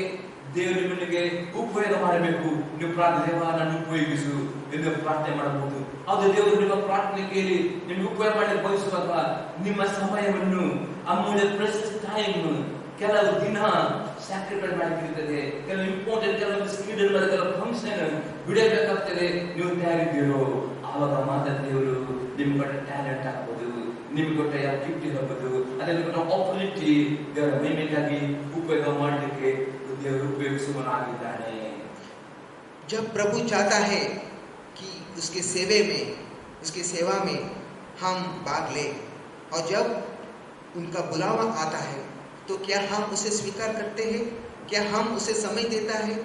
ದೇವರು ನಿಮಗೆ ಉಪಯೋಗ ಮಾಡಬೇಕು, ನೀವು ಪ್ರಾರ್ಥನೆ ನನ್ನನ್ನು ಉಪಯೋಗಿಸು ಎಂದು ಪ್ರಾರ್ಥನೆ ಮಾಡಬಹುದು. ಅದು ದೇವರು ನಿಮ್ಮ ಪ್ರಾರ್ಥನೆ ಕೇಳಿ ನಿಮಗೆ ಉಪಯೋಗ ಮಾಡಿ ಬಯಸುವಾಗ ನಿಮ್ಮ ಸಮಯವನ್ನು ಅಮೂಲ್ಯ ಪ್ರೆಷಸ್ ಟೈಮ್ ಕೆಲವು ದಿನ ಸ್ಯಾಕ್ರಿಫೈಸ್ ಮಾಡಬೇಕಿರ್ತದೆ. ಕೆಲವು ಇಂಪಾರ್ಟೆಂಟ್ ಕೆಲವು ಸ್ಕಿಲ್ ಕೆಲವು ಫಂಕ್ಷನ್ ಬಿಡಬೇಕಾಗ್ತದೆ. ನೀವು ತಯಾರಿದ್ದೀರೋ ಆವಾಗ ಮಾತ್ರ ದೇವರು ನಿಮ್ಗೆ ಕೊಟ್ಟ ಟ್ಯಾಲೆಂಟ್ ಆಗ್ಬೋದು, ನಿಮ್ಗೆ ಕೊಟ್ಟ ಯಾವ ಗಿಫ್ಟ್ ಇರಬಹುದು, ಅದನ್ನು ಕೊಟ್ಟ ಆಪರ್ಚುನಿಟಿ ದೇವರ ಮಹಿಮೆಗಾಗಿ ಉಪಯೋಗ ಮಾಡಲಿಕ್ಕೆ ದೇವರು ಉಪಯೋಗಿಸುವನಾಗಿದ್ದಾನೆ. जब प्रभु चाहता है कि उसके सेवा में हम भाग लें, और जब उनका बुलावा आता है तो क्या हम उसे स्वीकार करते हैं? क्या हम उसे समय देता है?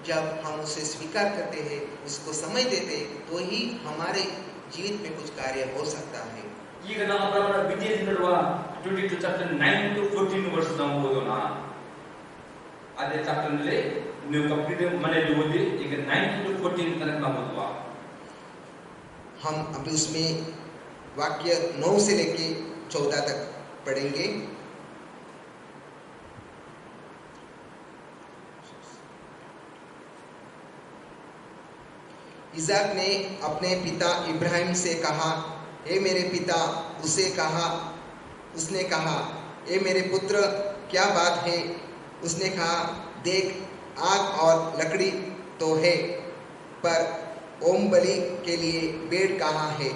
जब हम उसे स्वीकार करते हैं, उसको समय देते हैं, तो ही हमारे जीवित में कुछ कार्य हो सकता है. ಈಗ ನಮ್ಮ ಪ್ರಕಾರ ವಿದ್ಯೆ ನೋಡುವ 22 ಚಾಪ್ಟರ್ 9 to 14 ವರ್ಷ ನಾವು ಓದೋಣ. ಅದೇ ಚಾಪ್ಟರ್ ನಲ್ಲಿ ನೀವು ಕಂಪ್ಲೀಟ್ ಮನೆಯಲ್ಲಿ ಓದಿ. ಈಗ 9 to 14 ತನಕ ನಾವು ಓದುವ. हम अभी उसमें वाक्य 9 से लेके 14 तक पढ़ेंगे. इसाक ने अपने पिता इब्राहिम से कहा, हे मेरे पिता. उसने कहा, हे मेरे पुत्र, क्या बात है? उसने कहा, देख, आग और लकड़ी तो है, पर ओम बलि के लिए भेड़ कहाँ है?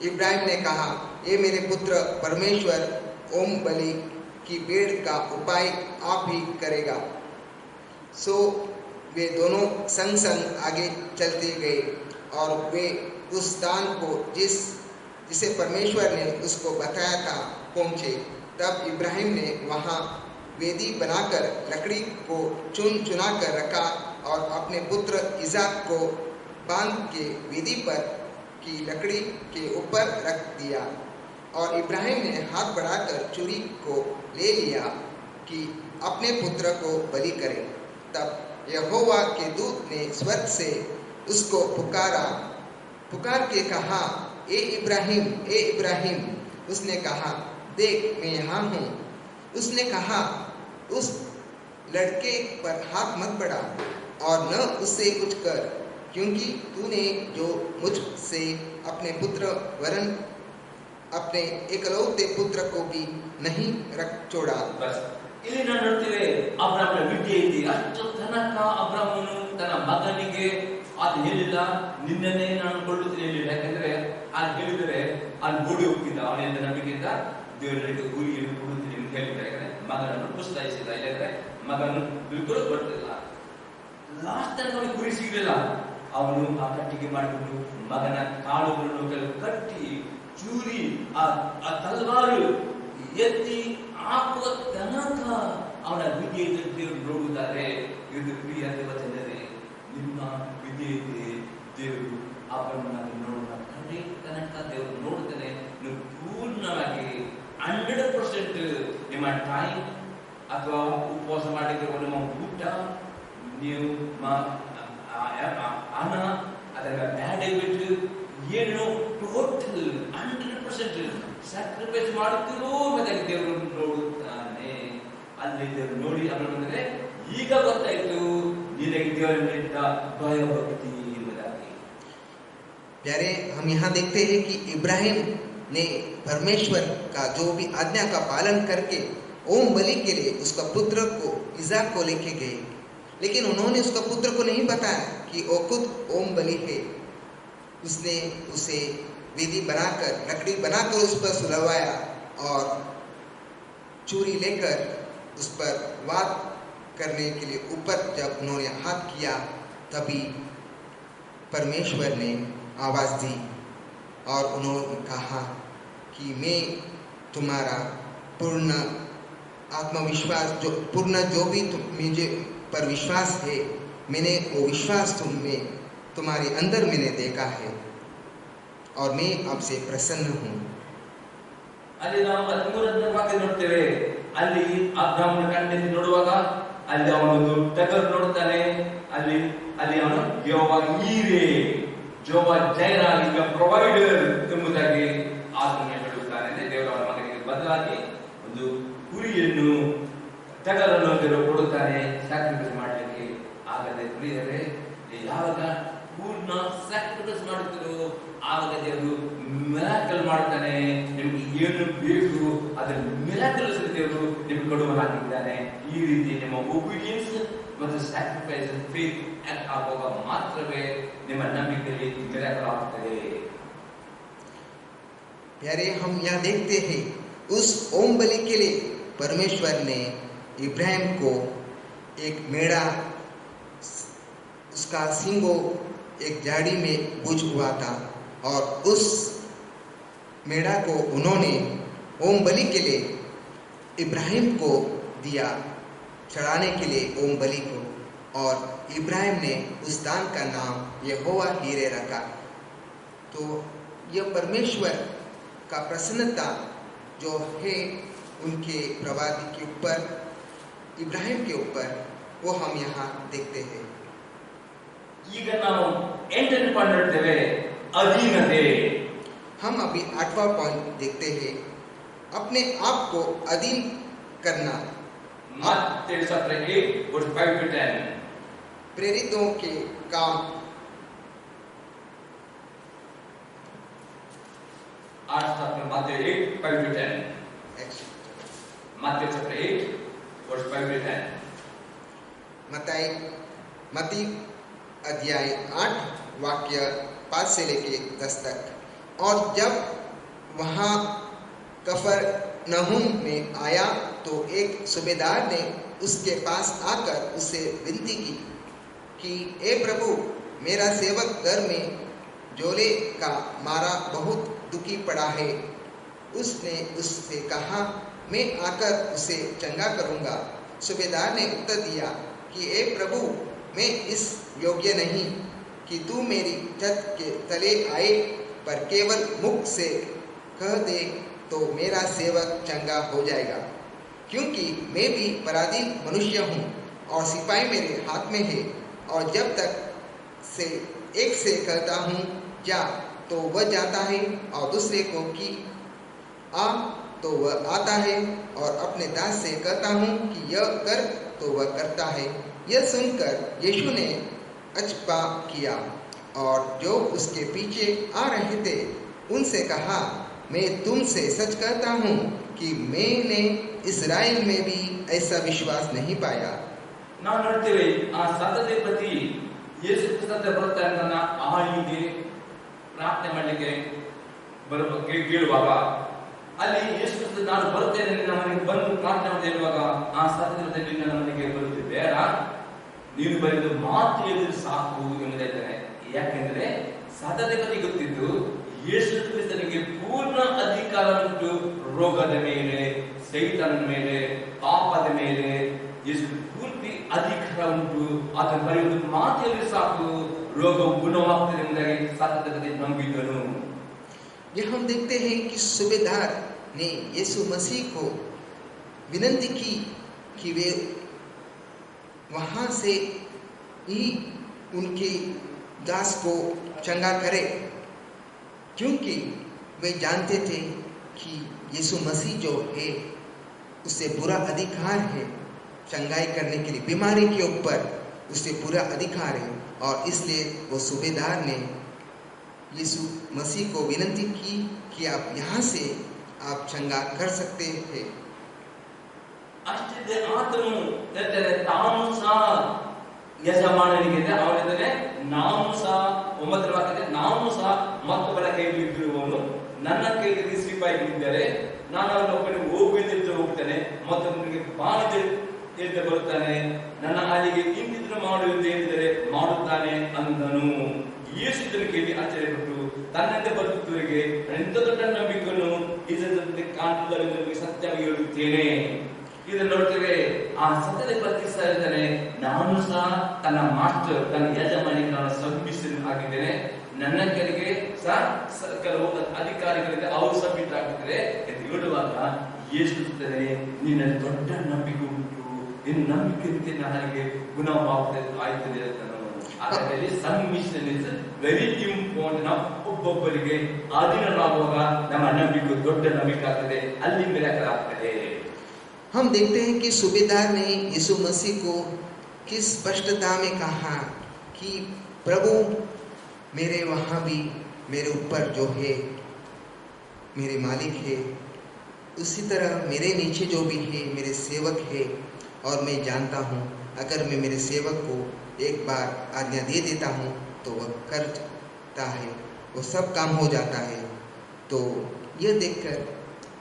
इब्राहिम ने कहा, हे मेरे पुत्र, परमेश्वर ओम बलि की भेड़ का उपाय आप ही करेगा. सो वे दोनों संग संग आगे चलते गए और वे उस स्थान को जिसे परमेश्वर ने उसको बताया था पहुँचे. तब इब्राहिम ने वहाँ वेदी बनाकर लकड़ी को चुना कर रखा और अपने पुत्र इसाक को बांध के वेदी पर की लकड़ी के ऊपर रख दिया. और इब्राहिम ने हाथ बढ़ाकर छुरी को ले लिया कि अपने पुत्र को बलि करे. तब यहोवा के दूत ने स्वर्ग से उसको पुकारा, पुकार के कहा, ए इब्राहिम, ए इब्राहिम। उसने कहा, देख मैं यहाँ हूँ। उसने कहा, उस लड़के पर हाथ मत बढ़ा और न उससे कुछ कर, क्योंकि तूने जो मुझसे अपने पुत्र वरन अपने एकलौते पुत्र को भी नहीं रख छोड़ा। ಬಸ್ ಇಲ್ಲಿ ನಾವು ನೋಡ್ತೇವೆ ಅಬ್ರಾಮನ ವಿದ್ಯೆ ಇದೆ. ಅಷ್ಟು ತನಕ ಅಬ್ರಾಮನು ತನ್ನ ಮಗನಿಗೆ ಅದು ಹೇಳಿಲ್ಲ, ನಿನ್ನನ್ನೇ ನಾನು ಕೊಳ್ಳುತ್ತೇನೆ ಹೇಳಿಲ್ಲ. ಯಾಕಂದ್ರೆ ಅದು ಹೇಳಿದರೆ ಅಲ್ಲಿ ಓಡಿ ಹೋಗ್ತಿದ್ದ. ಅವನಿಂದ ನಂಬಿಕೆಯಿಂದ ದೇವರಿಗೆ ಗುರಿಯನ್ನು ಕೊಡುತ್ತೀನಿ ಅಂತ ಹೇಳಿದ್ದಾರೆ. ಯಾಕಂದ್ರೆ ಮಗನನ್ನು ಪ್ರೋತ್ಸಾಹಿಸಿದ. ಇಲ್ಲಂದ್ರೆ ಮಗನು ಬಿಲ್ಕುಲ್ ಬರ್ತಿಲ್ಲ. ಲಾಸ್ಟ್ ತನಕ ಅವನಿಗೆ ಗುರಿ ಸಿಗಲಿಲ್ಲ. ಅವನು ಆ ಕಟ್ಟಿಗೆ ಮಾಡಿಕೊಂಡು ಮಗನ ಕಾಲುಗಳನ್ನು ಕಟ್ಟಿ ಚೂರಿ ಆ ತಲವಾರು ಎತ್ತಿ ಹಾಕುವ ತನಕ ಅವನ ವಿದ್ಯೆಯನ್ನು ದೇವರು ನೋಡುತ್ತಾರೆ. ಇದು ಪ್ರಿಯ ದೇವಜನರೇ, ನಿಮ್ಮ ವಿದ್ಯೆಯಲ್ಲಿ ದೇವರು ಅವನನ್ನು ನೋಡುವ ಕಡೆ ತನಕ ದೇವರು ನೋಡುತ್ತಾನೆ. ನೀವು ಪೂರ್ಣವಾಗಿ 100% ನಿಮ್ಮ ಟೈಮ್ ಅಥವಾ ಉಪವಾಸ ಮಾಡಿದ್ರೆ ನಿಮ್ಮ ಊಟ, ನೀವು ಹಣ, ಅದರ ಬ್ಯಾಡ್ ಹ್ಯಾಬಿಟ್ ಏನು ಟೋಟಲ್ 100% ಸ್ಯಾಕ್ರಿಫೈಸ್ ಮಾಡುತ್ತಿರೋ ಮತ್ತೆ ದೇವರು ನೋಡುತ್ತಾನೆ. ಅಲ್ಲಿ ದೇವರು ನೋಡಿ ಅವನಂದ್ರೆ ಈಗ ಗೊತ್ತಾಯ್ತು ನಿನಗೆ ದೇವರಲ್ಲಿದ್ದ ಭಯಭಕ್ತಿ ಎಂಬುದಾಗಿ. प्यारे, हम यहाँ देखते हैं कि इब्राहिम ने परमेश्वर का जो भी आज्ञा का पालन करके ओम बलि के लिए उसका पुत्र को इज़ाक को लेके गए, लेकिन उन्होंने उसका पुत्र को नहीं बताया कि वो खुद ओम बलि है। उसने उसे विधि बनाकर, लकड़ी बनाकर उस पर सुलवाया और चूरी लेकर उस पर वार करने के लिए ऊपर जब उन्होंने हाथ किया, तभी परमेश्वर ने आवाज़ दी और उन्होंने कहा कि मैं तुम्हारा पूर्ण आत्मविश्वास, जो पूर्ण जो भी मुझे पर विश्वास है, मैंने वो विश्वास तुम्हारे अंदर मैंने देखा है और मैं आपसे प्रसन्न हूँ. ಅಲ್ಲಿ ನಾವು 13ನೇ ವಾಕ್ಯ ನೋಡ್ತೇವೆ. ಅಲ್ಲಿ ಅಬ್ರಾಮನ ಕಣ್ಣಲ್ಲಿ ನೋಡುವಾಗ ಅಲ್ಲಿ ಅವನೊಂದು ಟಗರು ನೋಡುತ್ತಾನೆ. ಅಲ್ಲಿ ಅವನು ಯೆಹೋವ ಈರೆ, ಯೆಹೋವ ಜೈರಾ, ಈಗ ಪ್ರೊವೈಡರ್ ಎಂಬುದಾಗಿ ಆಜ್ಞೆ ಹೇಳುತ್ತಾನೆ. ದೇವರ ಅವನ ಮಗನಿಗೆ ಬದಲಾಗಿ ಒಂದು ಕುರಿಯನ್ನು, ಟಗರನ್ನು ದೇವರು ಕೊಡುತ್ತಾನೆ ಸ್ಯಾಕ್ರಿಫೈಸ್ ಮಾಡಲಿಕ್ಕೆ. ಆಗದೆ ಪ್ರಿಯರೇ, ಯಾವಾಗ ಪೂರ್ಣ ಸ್ಯಾಕ್ರಿಫೈಸ್ ಮಾಡುತ್ತಿರೋ ಆವಾಗ ದೇವರು ಮಿರಾಕಲ್ ಮಾಡ್ತಾನೆ. ನಿಮ್ಗೆ ಏನು ಬೇಕು ಅದರ ಮಿರಾಕಲ್ಸ್ ದೇವರು ನಿಮ್ಗೆ ಕೊಡುವನಾಗಿದ್ದಾನೆ. ಈ ರೀತಿ ನಿಮ್ಮ ಒಬಿಡಿಯನ್ಸ್ ಮತ್ತು ಸ್ಯಾಕ್ರಿಫೈಸ್ ಫೇತ್ ಆಕ್ಟ್ ಆಗುವಾಗ ಮಾತ್ರವೇ ನಿಮ್ಮ ನಂಬಿಕೆಯಲ್ಲಿ ಮಿರಾಕಲ್ ಆಗ್ತದೆ. प्यारे, हम यहाँ देखते हैं उस ओम बलि के लिए परमेश्वर ने इब्राहिम को एक मेढ़ा, उसका सींगो एक झाड़ी में बुझ हुआ था और उस मेढ़ा को उन्होंने ओम बलि के लिए इब्राहिम को दिया, चढ़ाने के लिए ओम बलि को, और इब्राहिम ने उस दान का नाम यहोवा हीरे रखा. तो यह परमेश्वर का प्रसन्नता जो है उनके प्रवादी के ऊपर, इब्राहिम के ऊपर, वो हम यहाँ देखते हैं. ಈಗ ನಾವು 8ನೇ ಪಾಯಿಂಟ್ ನೋಡ್ತೇವೆ, ಅಧೀನತೆ. हम अभी 8वां पॉइंट देखते हैं, अपने आप को अधीन करना. मत्ती चैप्टर 8 वर्स 5 to 10. प्रेरितों के काम 8 chapter Matthew 8 5 to 10. Matthew chapter 8 verse 5 to 10. मत्ती अध्याय 8 वाक्य 5 से लेके 10 तक. और जब वहाँ कफरनहूम में आया तो एक सूबेदार ने उसके पास आकर उससे विनती की कि हे प्रभु, मेरा सेवक घर में जोले का मारा बहुत दुखी पड़ा है. उसने उससे कहा, मैं आकर उसे चंगा करूँगा. सूबेदार ने उत्तर दिया कि हे प्रभु, मैं इस योग्य नहीं कि तू मेरी छत के तले आए, पर केवल मुख से कह दे तो मेरा सेवक चंगा हो जाएगा. क्योंकि मैं भी पराधीन मनुष्य हूँ और सिपाही मेरे हाथ में है, और जब तक से एक से कहता हूँ जा, तो वह जाता है, और दूसरे को कि आ, तो वह आता है, और अपने दास से कहता हूँ कि यह कर, तो वह करता है। यह सुनकर यीशु ने अचंभा किया, और जो उसके पीछे आ रहे थे उनसे कहा, मैं तुमसे सच कहता हूँ कि मैंने इस्राएल में भी ऐसा विश्वास नहीं पाया। ನಾವು ನೋಡ್ತೇವೆ ಆ ಸತತೆ ಪ್ರತಿ ಯೇಸು ಕ್ರಿಸ್ತನ ಬರ್ತಾನೆ ಆಳಿಗೆ ಪ್ರಾರ್ಥನೆ ಮಾಡಲಿಕ್ಕೆ ಬರಬೇಕು ಕೇಳುವಾಗ ಅಲ್ಲಿ ಯೇಸು ಕ್ರಿಸ್ತ ನಾನು ಬರ್ತೇನೆ ನನ್ನ ಮನೆಗೆ ಬಂದು ಪ್ರಾರ್ಥನೆ ಮಾಡಿ ಹೇಳುವಾಗ ಆ ಸತತದಲ್ಲಿ ನನ್ನ ಮನೆಗೆ ಬರುತ್ತದೆ ಬೇಡ, ನೀನು ಬರೆದು ಮಾತು ಹೇಳಿದ್ರೆ ಸಾಕು ಎಂಬುದಾಯ್ತಾನೆ. ಯಾಕೆಂದ್ರೆ ಸತತೆ ಪ್ರತಿ ಗೊತ್ತಿದ್ದು ಯೇಸು ಕ್ರಿಸ್ತನಿಗೆ ಪೂರ್ಣ ಅಧಿಕಾರ ಉಂಟು ರೋಗದ ಮೇಲೆ, ಸೈತಾನನ ಮೇಲೆ, ಪಾಪದ ಮೇಲೆ ಯೇಸು ಪೂರ್ತಿ ಅಧಿಕಾರ ಉಂಟು. ಆತನ ಬರೆಯುವುದು ಮಾತಿನಲ್ಲಿ ಸಾಕು ರೋಗವು ಗುಣವಾಗ್ತದೆ ಎಂಬುದಾಗಿ ಸತತದಲ್ಲಿ ನಂಬಿದನು. यह हम देखते हैं कि सूबेदार ने यीशु मसीह को विनती की कि वे वहाँ से ही उनके दास को चंगा करे, क्योंकि वे जानते थे कि यीशु मसीह जो है उससे पूरा अधिकार है चंगाई करने के लिए, बीमारी के ऊपर उससे पूरा अधिकार है। और इसलिए वो सूबेदार ने यीशु मसीह को विनती की कि आप यहाँ से आप चंगा कर सकते हैं। ಅಷ್ಟೇ ಆತನು ಹೇಳ್ತಾರೆ ತಾನು ಸಹ ಯಜಮಾನನಿಗೆ ಅವನಿದ್ದಾನೆ, ನಾವು ಸಹ 9ರ ವಾಕ್ಯದಲ್ಲಿ ನಾವು ಸಹ ಮತ್ತೊಬ್ಬರ ಕೈಯಲ್ಲಿ ಇದ್ದಿರುವವನು ನನ್ನ ಕೈಯಲ್ಲಿ ಸಿಪಾಯಿಗಳಿದ್ದಾರೆ, ನಾನು ಅವನೊಬ್ಬನಿಗೆ ಹೋಗುವುದೆಂದು ಹೋಗ್ತಾನೆ, ಮತ್ತೊಬ್ಬನಿಗೆ ಬಾಳಿದೆ ಬರುತ್ತಾನೆ, ನನ್ನ ಹಾಲಿಗೆ ಇಂತಿದ್ರು ಮಾಡುವುದು ಹೇಳಿದರೆ ಮಾಡುತ್ತಾನೆ ಅಂದನು. ಯೇಸುವಿನ ಕೇಳಿ ಆಶ್ಚರ್ಯಪಟ್ಟು ತನ್ನಂತೆ ಬದುಕುವವರಿಗೆ ಎಂತ ದೊಡ್ಡ ನಂಬಿಕೆಯನ್ನು ಇದರಲ್ಲಿ ಕಾಣುವುದರಿಂದ ಸತ್ಯವಾಗಿ ಹೇಳುತ್ತೇನೆ. ಇದನ್ನು ನೋಡ್ತೇವೆ. ಆ ಸತ್ಯದ ಪ್ರತಿಸ್ತಾ ಇದ್ದಾನೆ, ನಾನು ಸಹ ತನ್ನ ಮಾಸ್ಟರ್ ತನ್ನ ಯಜಮಾನಿಗೆ ನಾನು ಸಬ್ಮಿಷನ್ ಆಗಿದ್ದೇನೆ, ನನ್ನ ಕಡೆಗೆ ಸಹ ಕೆಲವು ಅಧಿಕಾರಿಗಳಿಗೆ ಅವರು ಸಬ್ಮಿಟ್ ಆಗಿದ್ದಾರೆ ಎಂದು ಹೇಳುವಾಗ ಯೇಸುತ್ತಾನೆ, ನಿನ್ನ ದೊಡ್ಡ ನಂಬಿಕೆ ಉಂಟು, ನಿನ್ನ ನಂಬಿಕೆ ನನಗೆ ಗುಣವಾಗ್ತದೆ ಆಯ್ತದೆ ಅಂತ. ಅದರಲ್ಲಿ ಸಬ್ಮಿಷನ್ ಇಸ್ ವೆರಿ ಇಂಪಾರ್ಟೆಂಟ್. ಒಬ್ಬೊಬ್ಬರಿಗೆ ಅಧೀನರಾಗುವಾಗ ನಮ್ಮ ನಂಬಿಕೆ ದೊಡ್ಡ ನಂಬಿಕೆ ಆಗ್ತದೆ, ಅಲ್ಲಿ ಮಿರಾಕಲ್ ಆಗ್ತದೆ. हम देखते हैं कि सूबेदार ने यीशु मसीह को किस स्पष्टता में कहा कि प्रभु मेरे वहाँ भी मेरे ऊपर जो है मेरे मालिक है, उसी तरह मेरे नीचे जो भी है मेरे सेवक है, और मैं जानता हूँ अगर मैं मेरे सेवक को एक बार आज्ञा दे देता हूँ तो वह करता है, वो सब काम हो जाता है। तो यह देखकर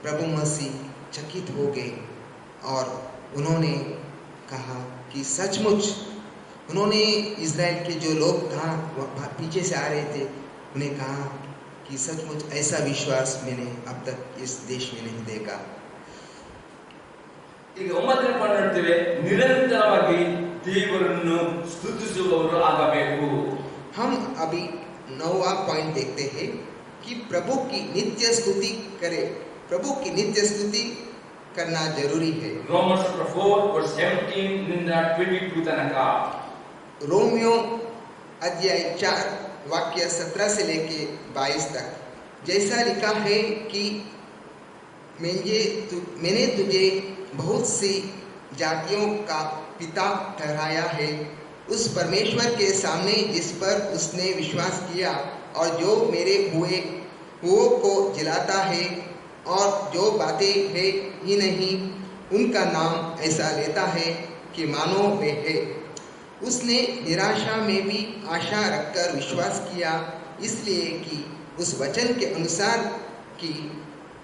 प्रभु मसीह चकित हो गए, और उन्होंने कहा कि सचमुच उन्होंने इज़राइल के जो लोग था पीछे से आ रहे थे उन्हें कहा कि सचमुच ऐसा विश्वास मैंने अब तक इस देश में नहीं देखा। ಈಗ 9ನೇ ಪಾಯಿಂಟ್ ನೋಡ್ತೇವೆ, ನಿರಂತರವಾಗಿ ದೇವರನ್ನು ಸ್ತುತಿಸುವವರು ಆಗಬೇಕು. हम अभी 9वां पॉइंट देखते हैं कि प्रभु की नित्य स्तुति करें। प्रभु की नित्य स्तुति करना जरूरी है। Romans 4:17 ನಿಂದ 22 ತನಕ. रोमियो अध्याय 4 वाक्य 17 से लेके 22 तक जैसा लिखा है कि मैंने तुझे बहुत सी जातियों का पिता ठहराया है, उस परमेश्वर के सामने जिस पर उसने विश्वास किया और जो मेरे हुए को जिलाता है, और जो बातें है ही नहीं उनका नाम ऐसा लेता है कि मानो वे है। उसने निराशा में भी आशा रखकर विश्वास किया, इसलिए कि उस वचन के अनुसार कि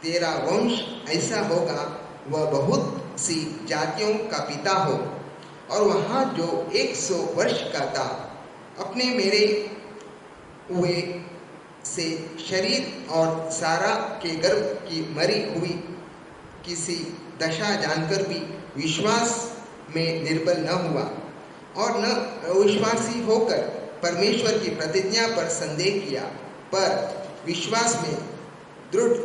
तेरा वंश ऐसा होगा, वह बहुत सी जातियों का पिता हो। और वहाँ जो 100 वर्ष का था, अपने मेरे हुए से शरीर और सारा के गर्भ की मरी हुई किसी दशा जानकर भी विश्वास में निर्बल न हुआ, और न अविश्वासी होकर परमेश्वर की प्रतिज्ञा पर संदेह किया, पर विश्वास में दृढ़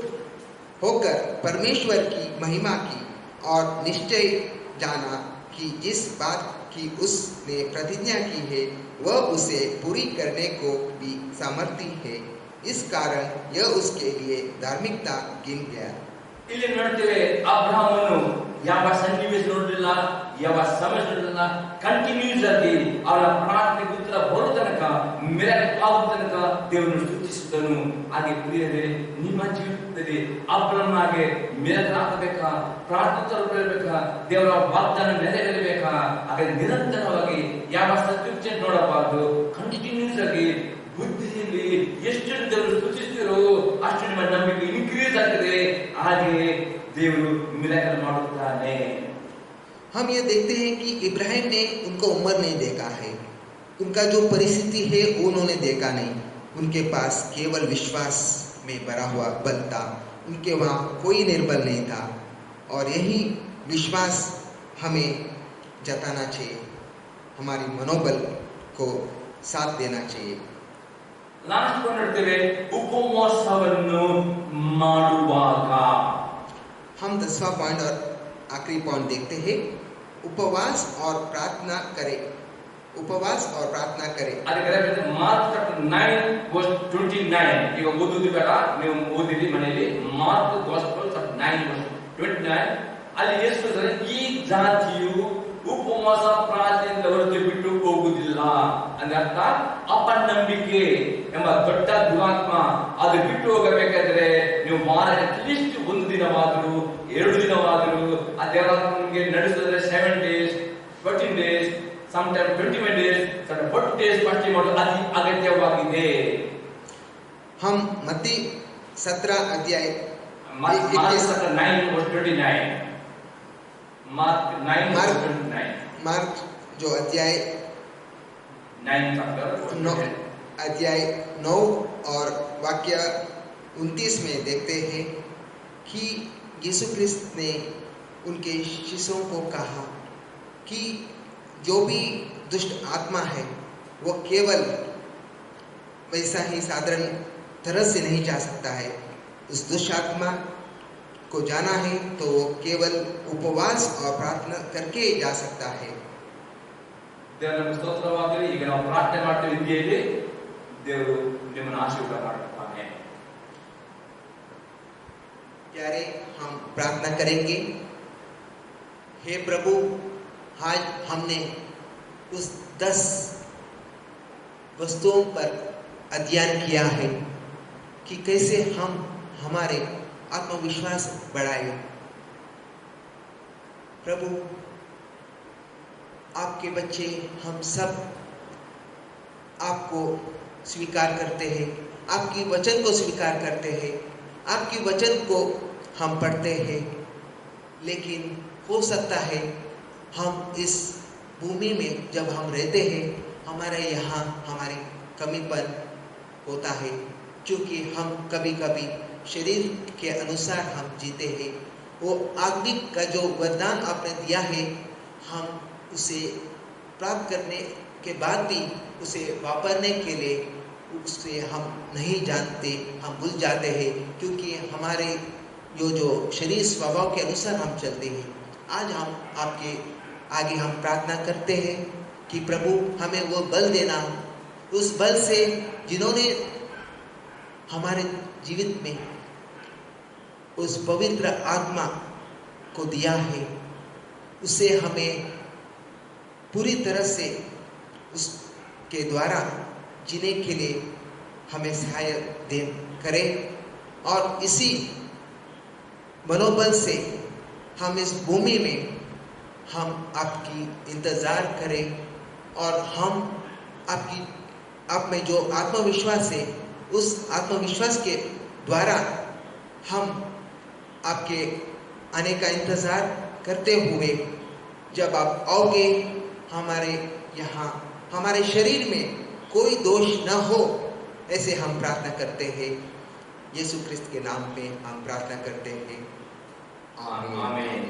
होकर परमेश्वर की महिमा की, और निश्चय जाना कि जिस बात की उसने प्रतिज्ञा की है वह उसे पूरी करने को भी सामर्थ्य है, इस कारण यह उसके लिए धार्मिकता गिन गया। ಇಲ್ಲಿ ನೋಡ್ತೇವೆ ಅಬ್ರಹಾಮನು ಯಾವ ಸನ್ನಿವೇಶ ನೋಡಲಿಲ್ಲ, ಯಾವ ಸಮಸ್ಯೆ ನೋಡಲಿಲ್ಲ, ಕಂಟಿನ್ಯೂಸ್ ಆಗಿ ಅವರ ಪ್ರಾರ್ಥನೆಗೆ ಉತ್ತರ ಬರೋ ತನಕ, ಮಿರಾಕಲ್ ಆಗೋ ತನಕ ದೇವರನ್ನು ಸ್ತುತಿಸಿದನು. ಹಾಗೆ ಪ್ರಿಯರೇ, ನಿಮ್ಮ ಜೀವಿತದಲ್ಲಿ ಅಬ್ರಹಾಮನ ಹಾಗೆ ಮಿರಾಕಲ್ ಆಗಬೇಕಾ, ಪ್ರಾರ್ಥನೆ ಬರಬೇಕಾ, ದೇವರ ವಾಗ್ದಾನ ನೆರವೇರಬೇಕಾ? ಹಾಗೆ ನಿರಂತರವಾಗಿ ಯಾವ ಸಬ್ಜೆಕ್ಟ್ ನೋಡಬಾರದು, ಕಂಟಿನ್ಯೂಸ್ ಆಗಿ ಬುದ್ಧಿಯಲ್ಲಿ ಎಷ್ಟು ದೇವರು ಸ್ತುತಿಸ್ತಿರೋ ಅಷ್ಟು ನಿಮ್ಮ ನಂಬಿಕೆ ಇನ್ಕ್ರೀಸ್ ಆಗ್ತದೆ. ಹಾಗೆ ದೇವರು ಮಿರಾಕಲ್ ಮಾಡುತ್ತಾನೆ. हम ये देखते हैं कि इब्राहिम ने उनको उम्र नहीं देखा है, उनका जो परिस्थिति है उन्होंने देखा नहीं, उनके पास केवल विश्वास में भरा हुआ बल था, उनके वहाँ कोई निर्बल नहीं था। और यही विश्वास हमें जताना चाहिए, हमारी मनोबल को साथ देना चाहिए। ಲಾಸ್ಟ್ ನೋಡ್ತೇವೆ ಉಪವಾಸವನ್ನು ಮಾಡುವಾಗ. हम 10वां पॉइंट और आखिरी पॉइंट देखते हैं, उपवास और प्रार्थना करें। उपवास और प्रार्थना करें। ಅದಕ್ಕೆ ಮಾರ್ಕ್ ಚಾಪ್ಟರ್ 9:29 ಈಗ ಓದುವುದು ಬೇಡ, ನೀವು ಓದಿರಿ ಮನೆಯಲ್ಲಿ. ಮಾರ್ಕ್ ಗಾಸ್ಪಲ್ ಚಾಪ್ಟರ್ 9:29 ಅಲ್ಲಿ ಯೇಸು ಹೇಳಿದ್ದಾರೆ, ಈ ಜಾತಿಯು ಉಪವಾಸ ಪ್ರಾರ್ಥನೆಯಿಂದ ಹೊರತು ಬಿಟ್ಟು ಹೋಗುವುದಿಲ್ಲ. ಅಂದ್ರೆ ಅರ್ಥ ಅಪನಂಬಿಕೆ ಎಂಬ ದೊಡ್ಡ ದುರಾತ್ಮ ಅದು ಬಿಟ್ಟು ಹೋಗಬೇಕಾದ್ರೆ ನೀವು ವಾರ ಅಟ್ಲೀಸ್ಟ್ 1 ದಿನವಾದರೂ 2 ದಿನವಾದರೂ ಆ ದೇವರನ್ನು ನಡೆಸಿದ್ರೆ 7 days 14 days sometimes 21 days sometimes 40 days ಪಾಠ ಮಾಡೋದು ಅತಿ ಅಗತ್ಯವಾಗಿದೆ. हम मत्ती 17 अध्याय ಮಾರ್ಕ್ 9:29 मार्क 9:29 मार्क जो अध्याय 9 अध्याय 9 और वाक्य 29 में देखते हैं कि यीशु ख्रिस्त ने उनके शिष्यों को कहा कि जो भी दुष्ट आत्मा है वो केवल वैसा ही साधारण तरह से नहीं जा सकता है, उस दुष्ट आत्मा को जाना है तो केवल उपवास और प्रार्थना करके जा सकता है। ದೇವರ ಸ್ತೋತ್ರವಾಗಲಿ. ಈಗ ನಾವು ಪ್ರಾರ್ಥನೆ ಮಾಡ್ತೇವೆ, ರೀತಿಯಲ್ಲಿ ದೇವರು ನಿಮ್ಮನ್ನು ಆಶೀರ್ವಾದ ಮಾಡುತ್ತಾನೆ. प्यारे, हम प्रार्थना करेंगे। हे प्रभु, आज हमने उस 10 वस्तुओं पर अध्ययन किया है कि कैसे हम हमारे आत्मविश्वास बढ़ाए। प्रभु, आपके बच्चे हम सब आपको स्वीकार करते हैं, आपकी वचन को स्वीकार करते हैं, आपकी वचन को हम पढ़ते हैं, लेकिन हो सकता है हम इस भूमि में जब हम रहते हैं हमारे यहाँ हमारी कमीपन होता है, क्योंकि हम कभी कभी शरीर के अनुसार हम जीते हैं। वो आत्मिक का जो वरदान आपने दिया है हम उसे प्राप्त करने के बाद भी उसे वापरने के लिए उसे हम नहीं जानते, हम भूल जाते हैं, क्योंकि हमारे जो शरीर स्वभाव के अनुसार हम चलते हैं। आज हम आपके आगे हम प्रार्थना करते हैं कि प्रभु हमें वो बल देना, उस बल से जिन्होंने हमारे जीवित में उस पवित्र आत्मा को दिया है उसे हमें पूरी तरह से उसके द्वारा जीने के लिए हमें सहायता दे करें, और इसी मनोबल से हम इस भूमि में हम आपकी इंतज़ार करें, और हम आपकी आप में जो आत्मविश्वास है उस आत्मविश्वास के द्वारा हम आपके आने का इंतज़ार करते हुए जब आप आओगे हमारे यहाँ हमारे शरीर में कोई दोष न हो, ऐसे हम प्रार्थना करते हैं। यीशु ख्रिस्त के नाम पे हम प्रार्थना करते हैं। आमीन।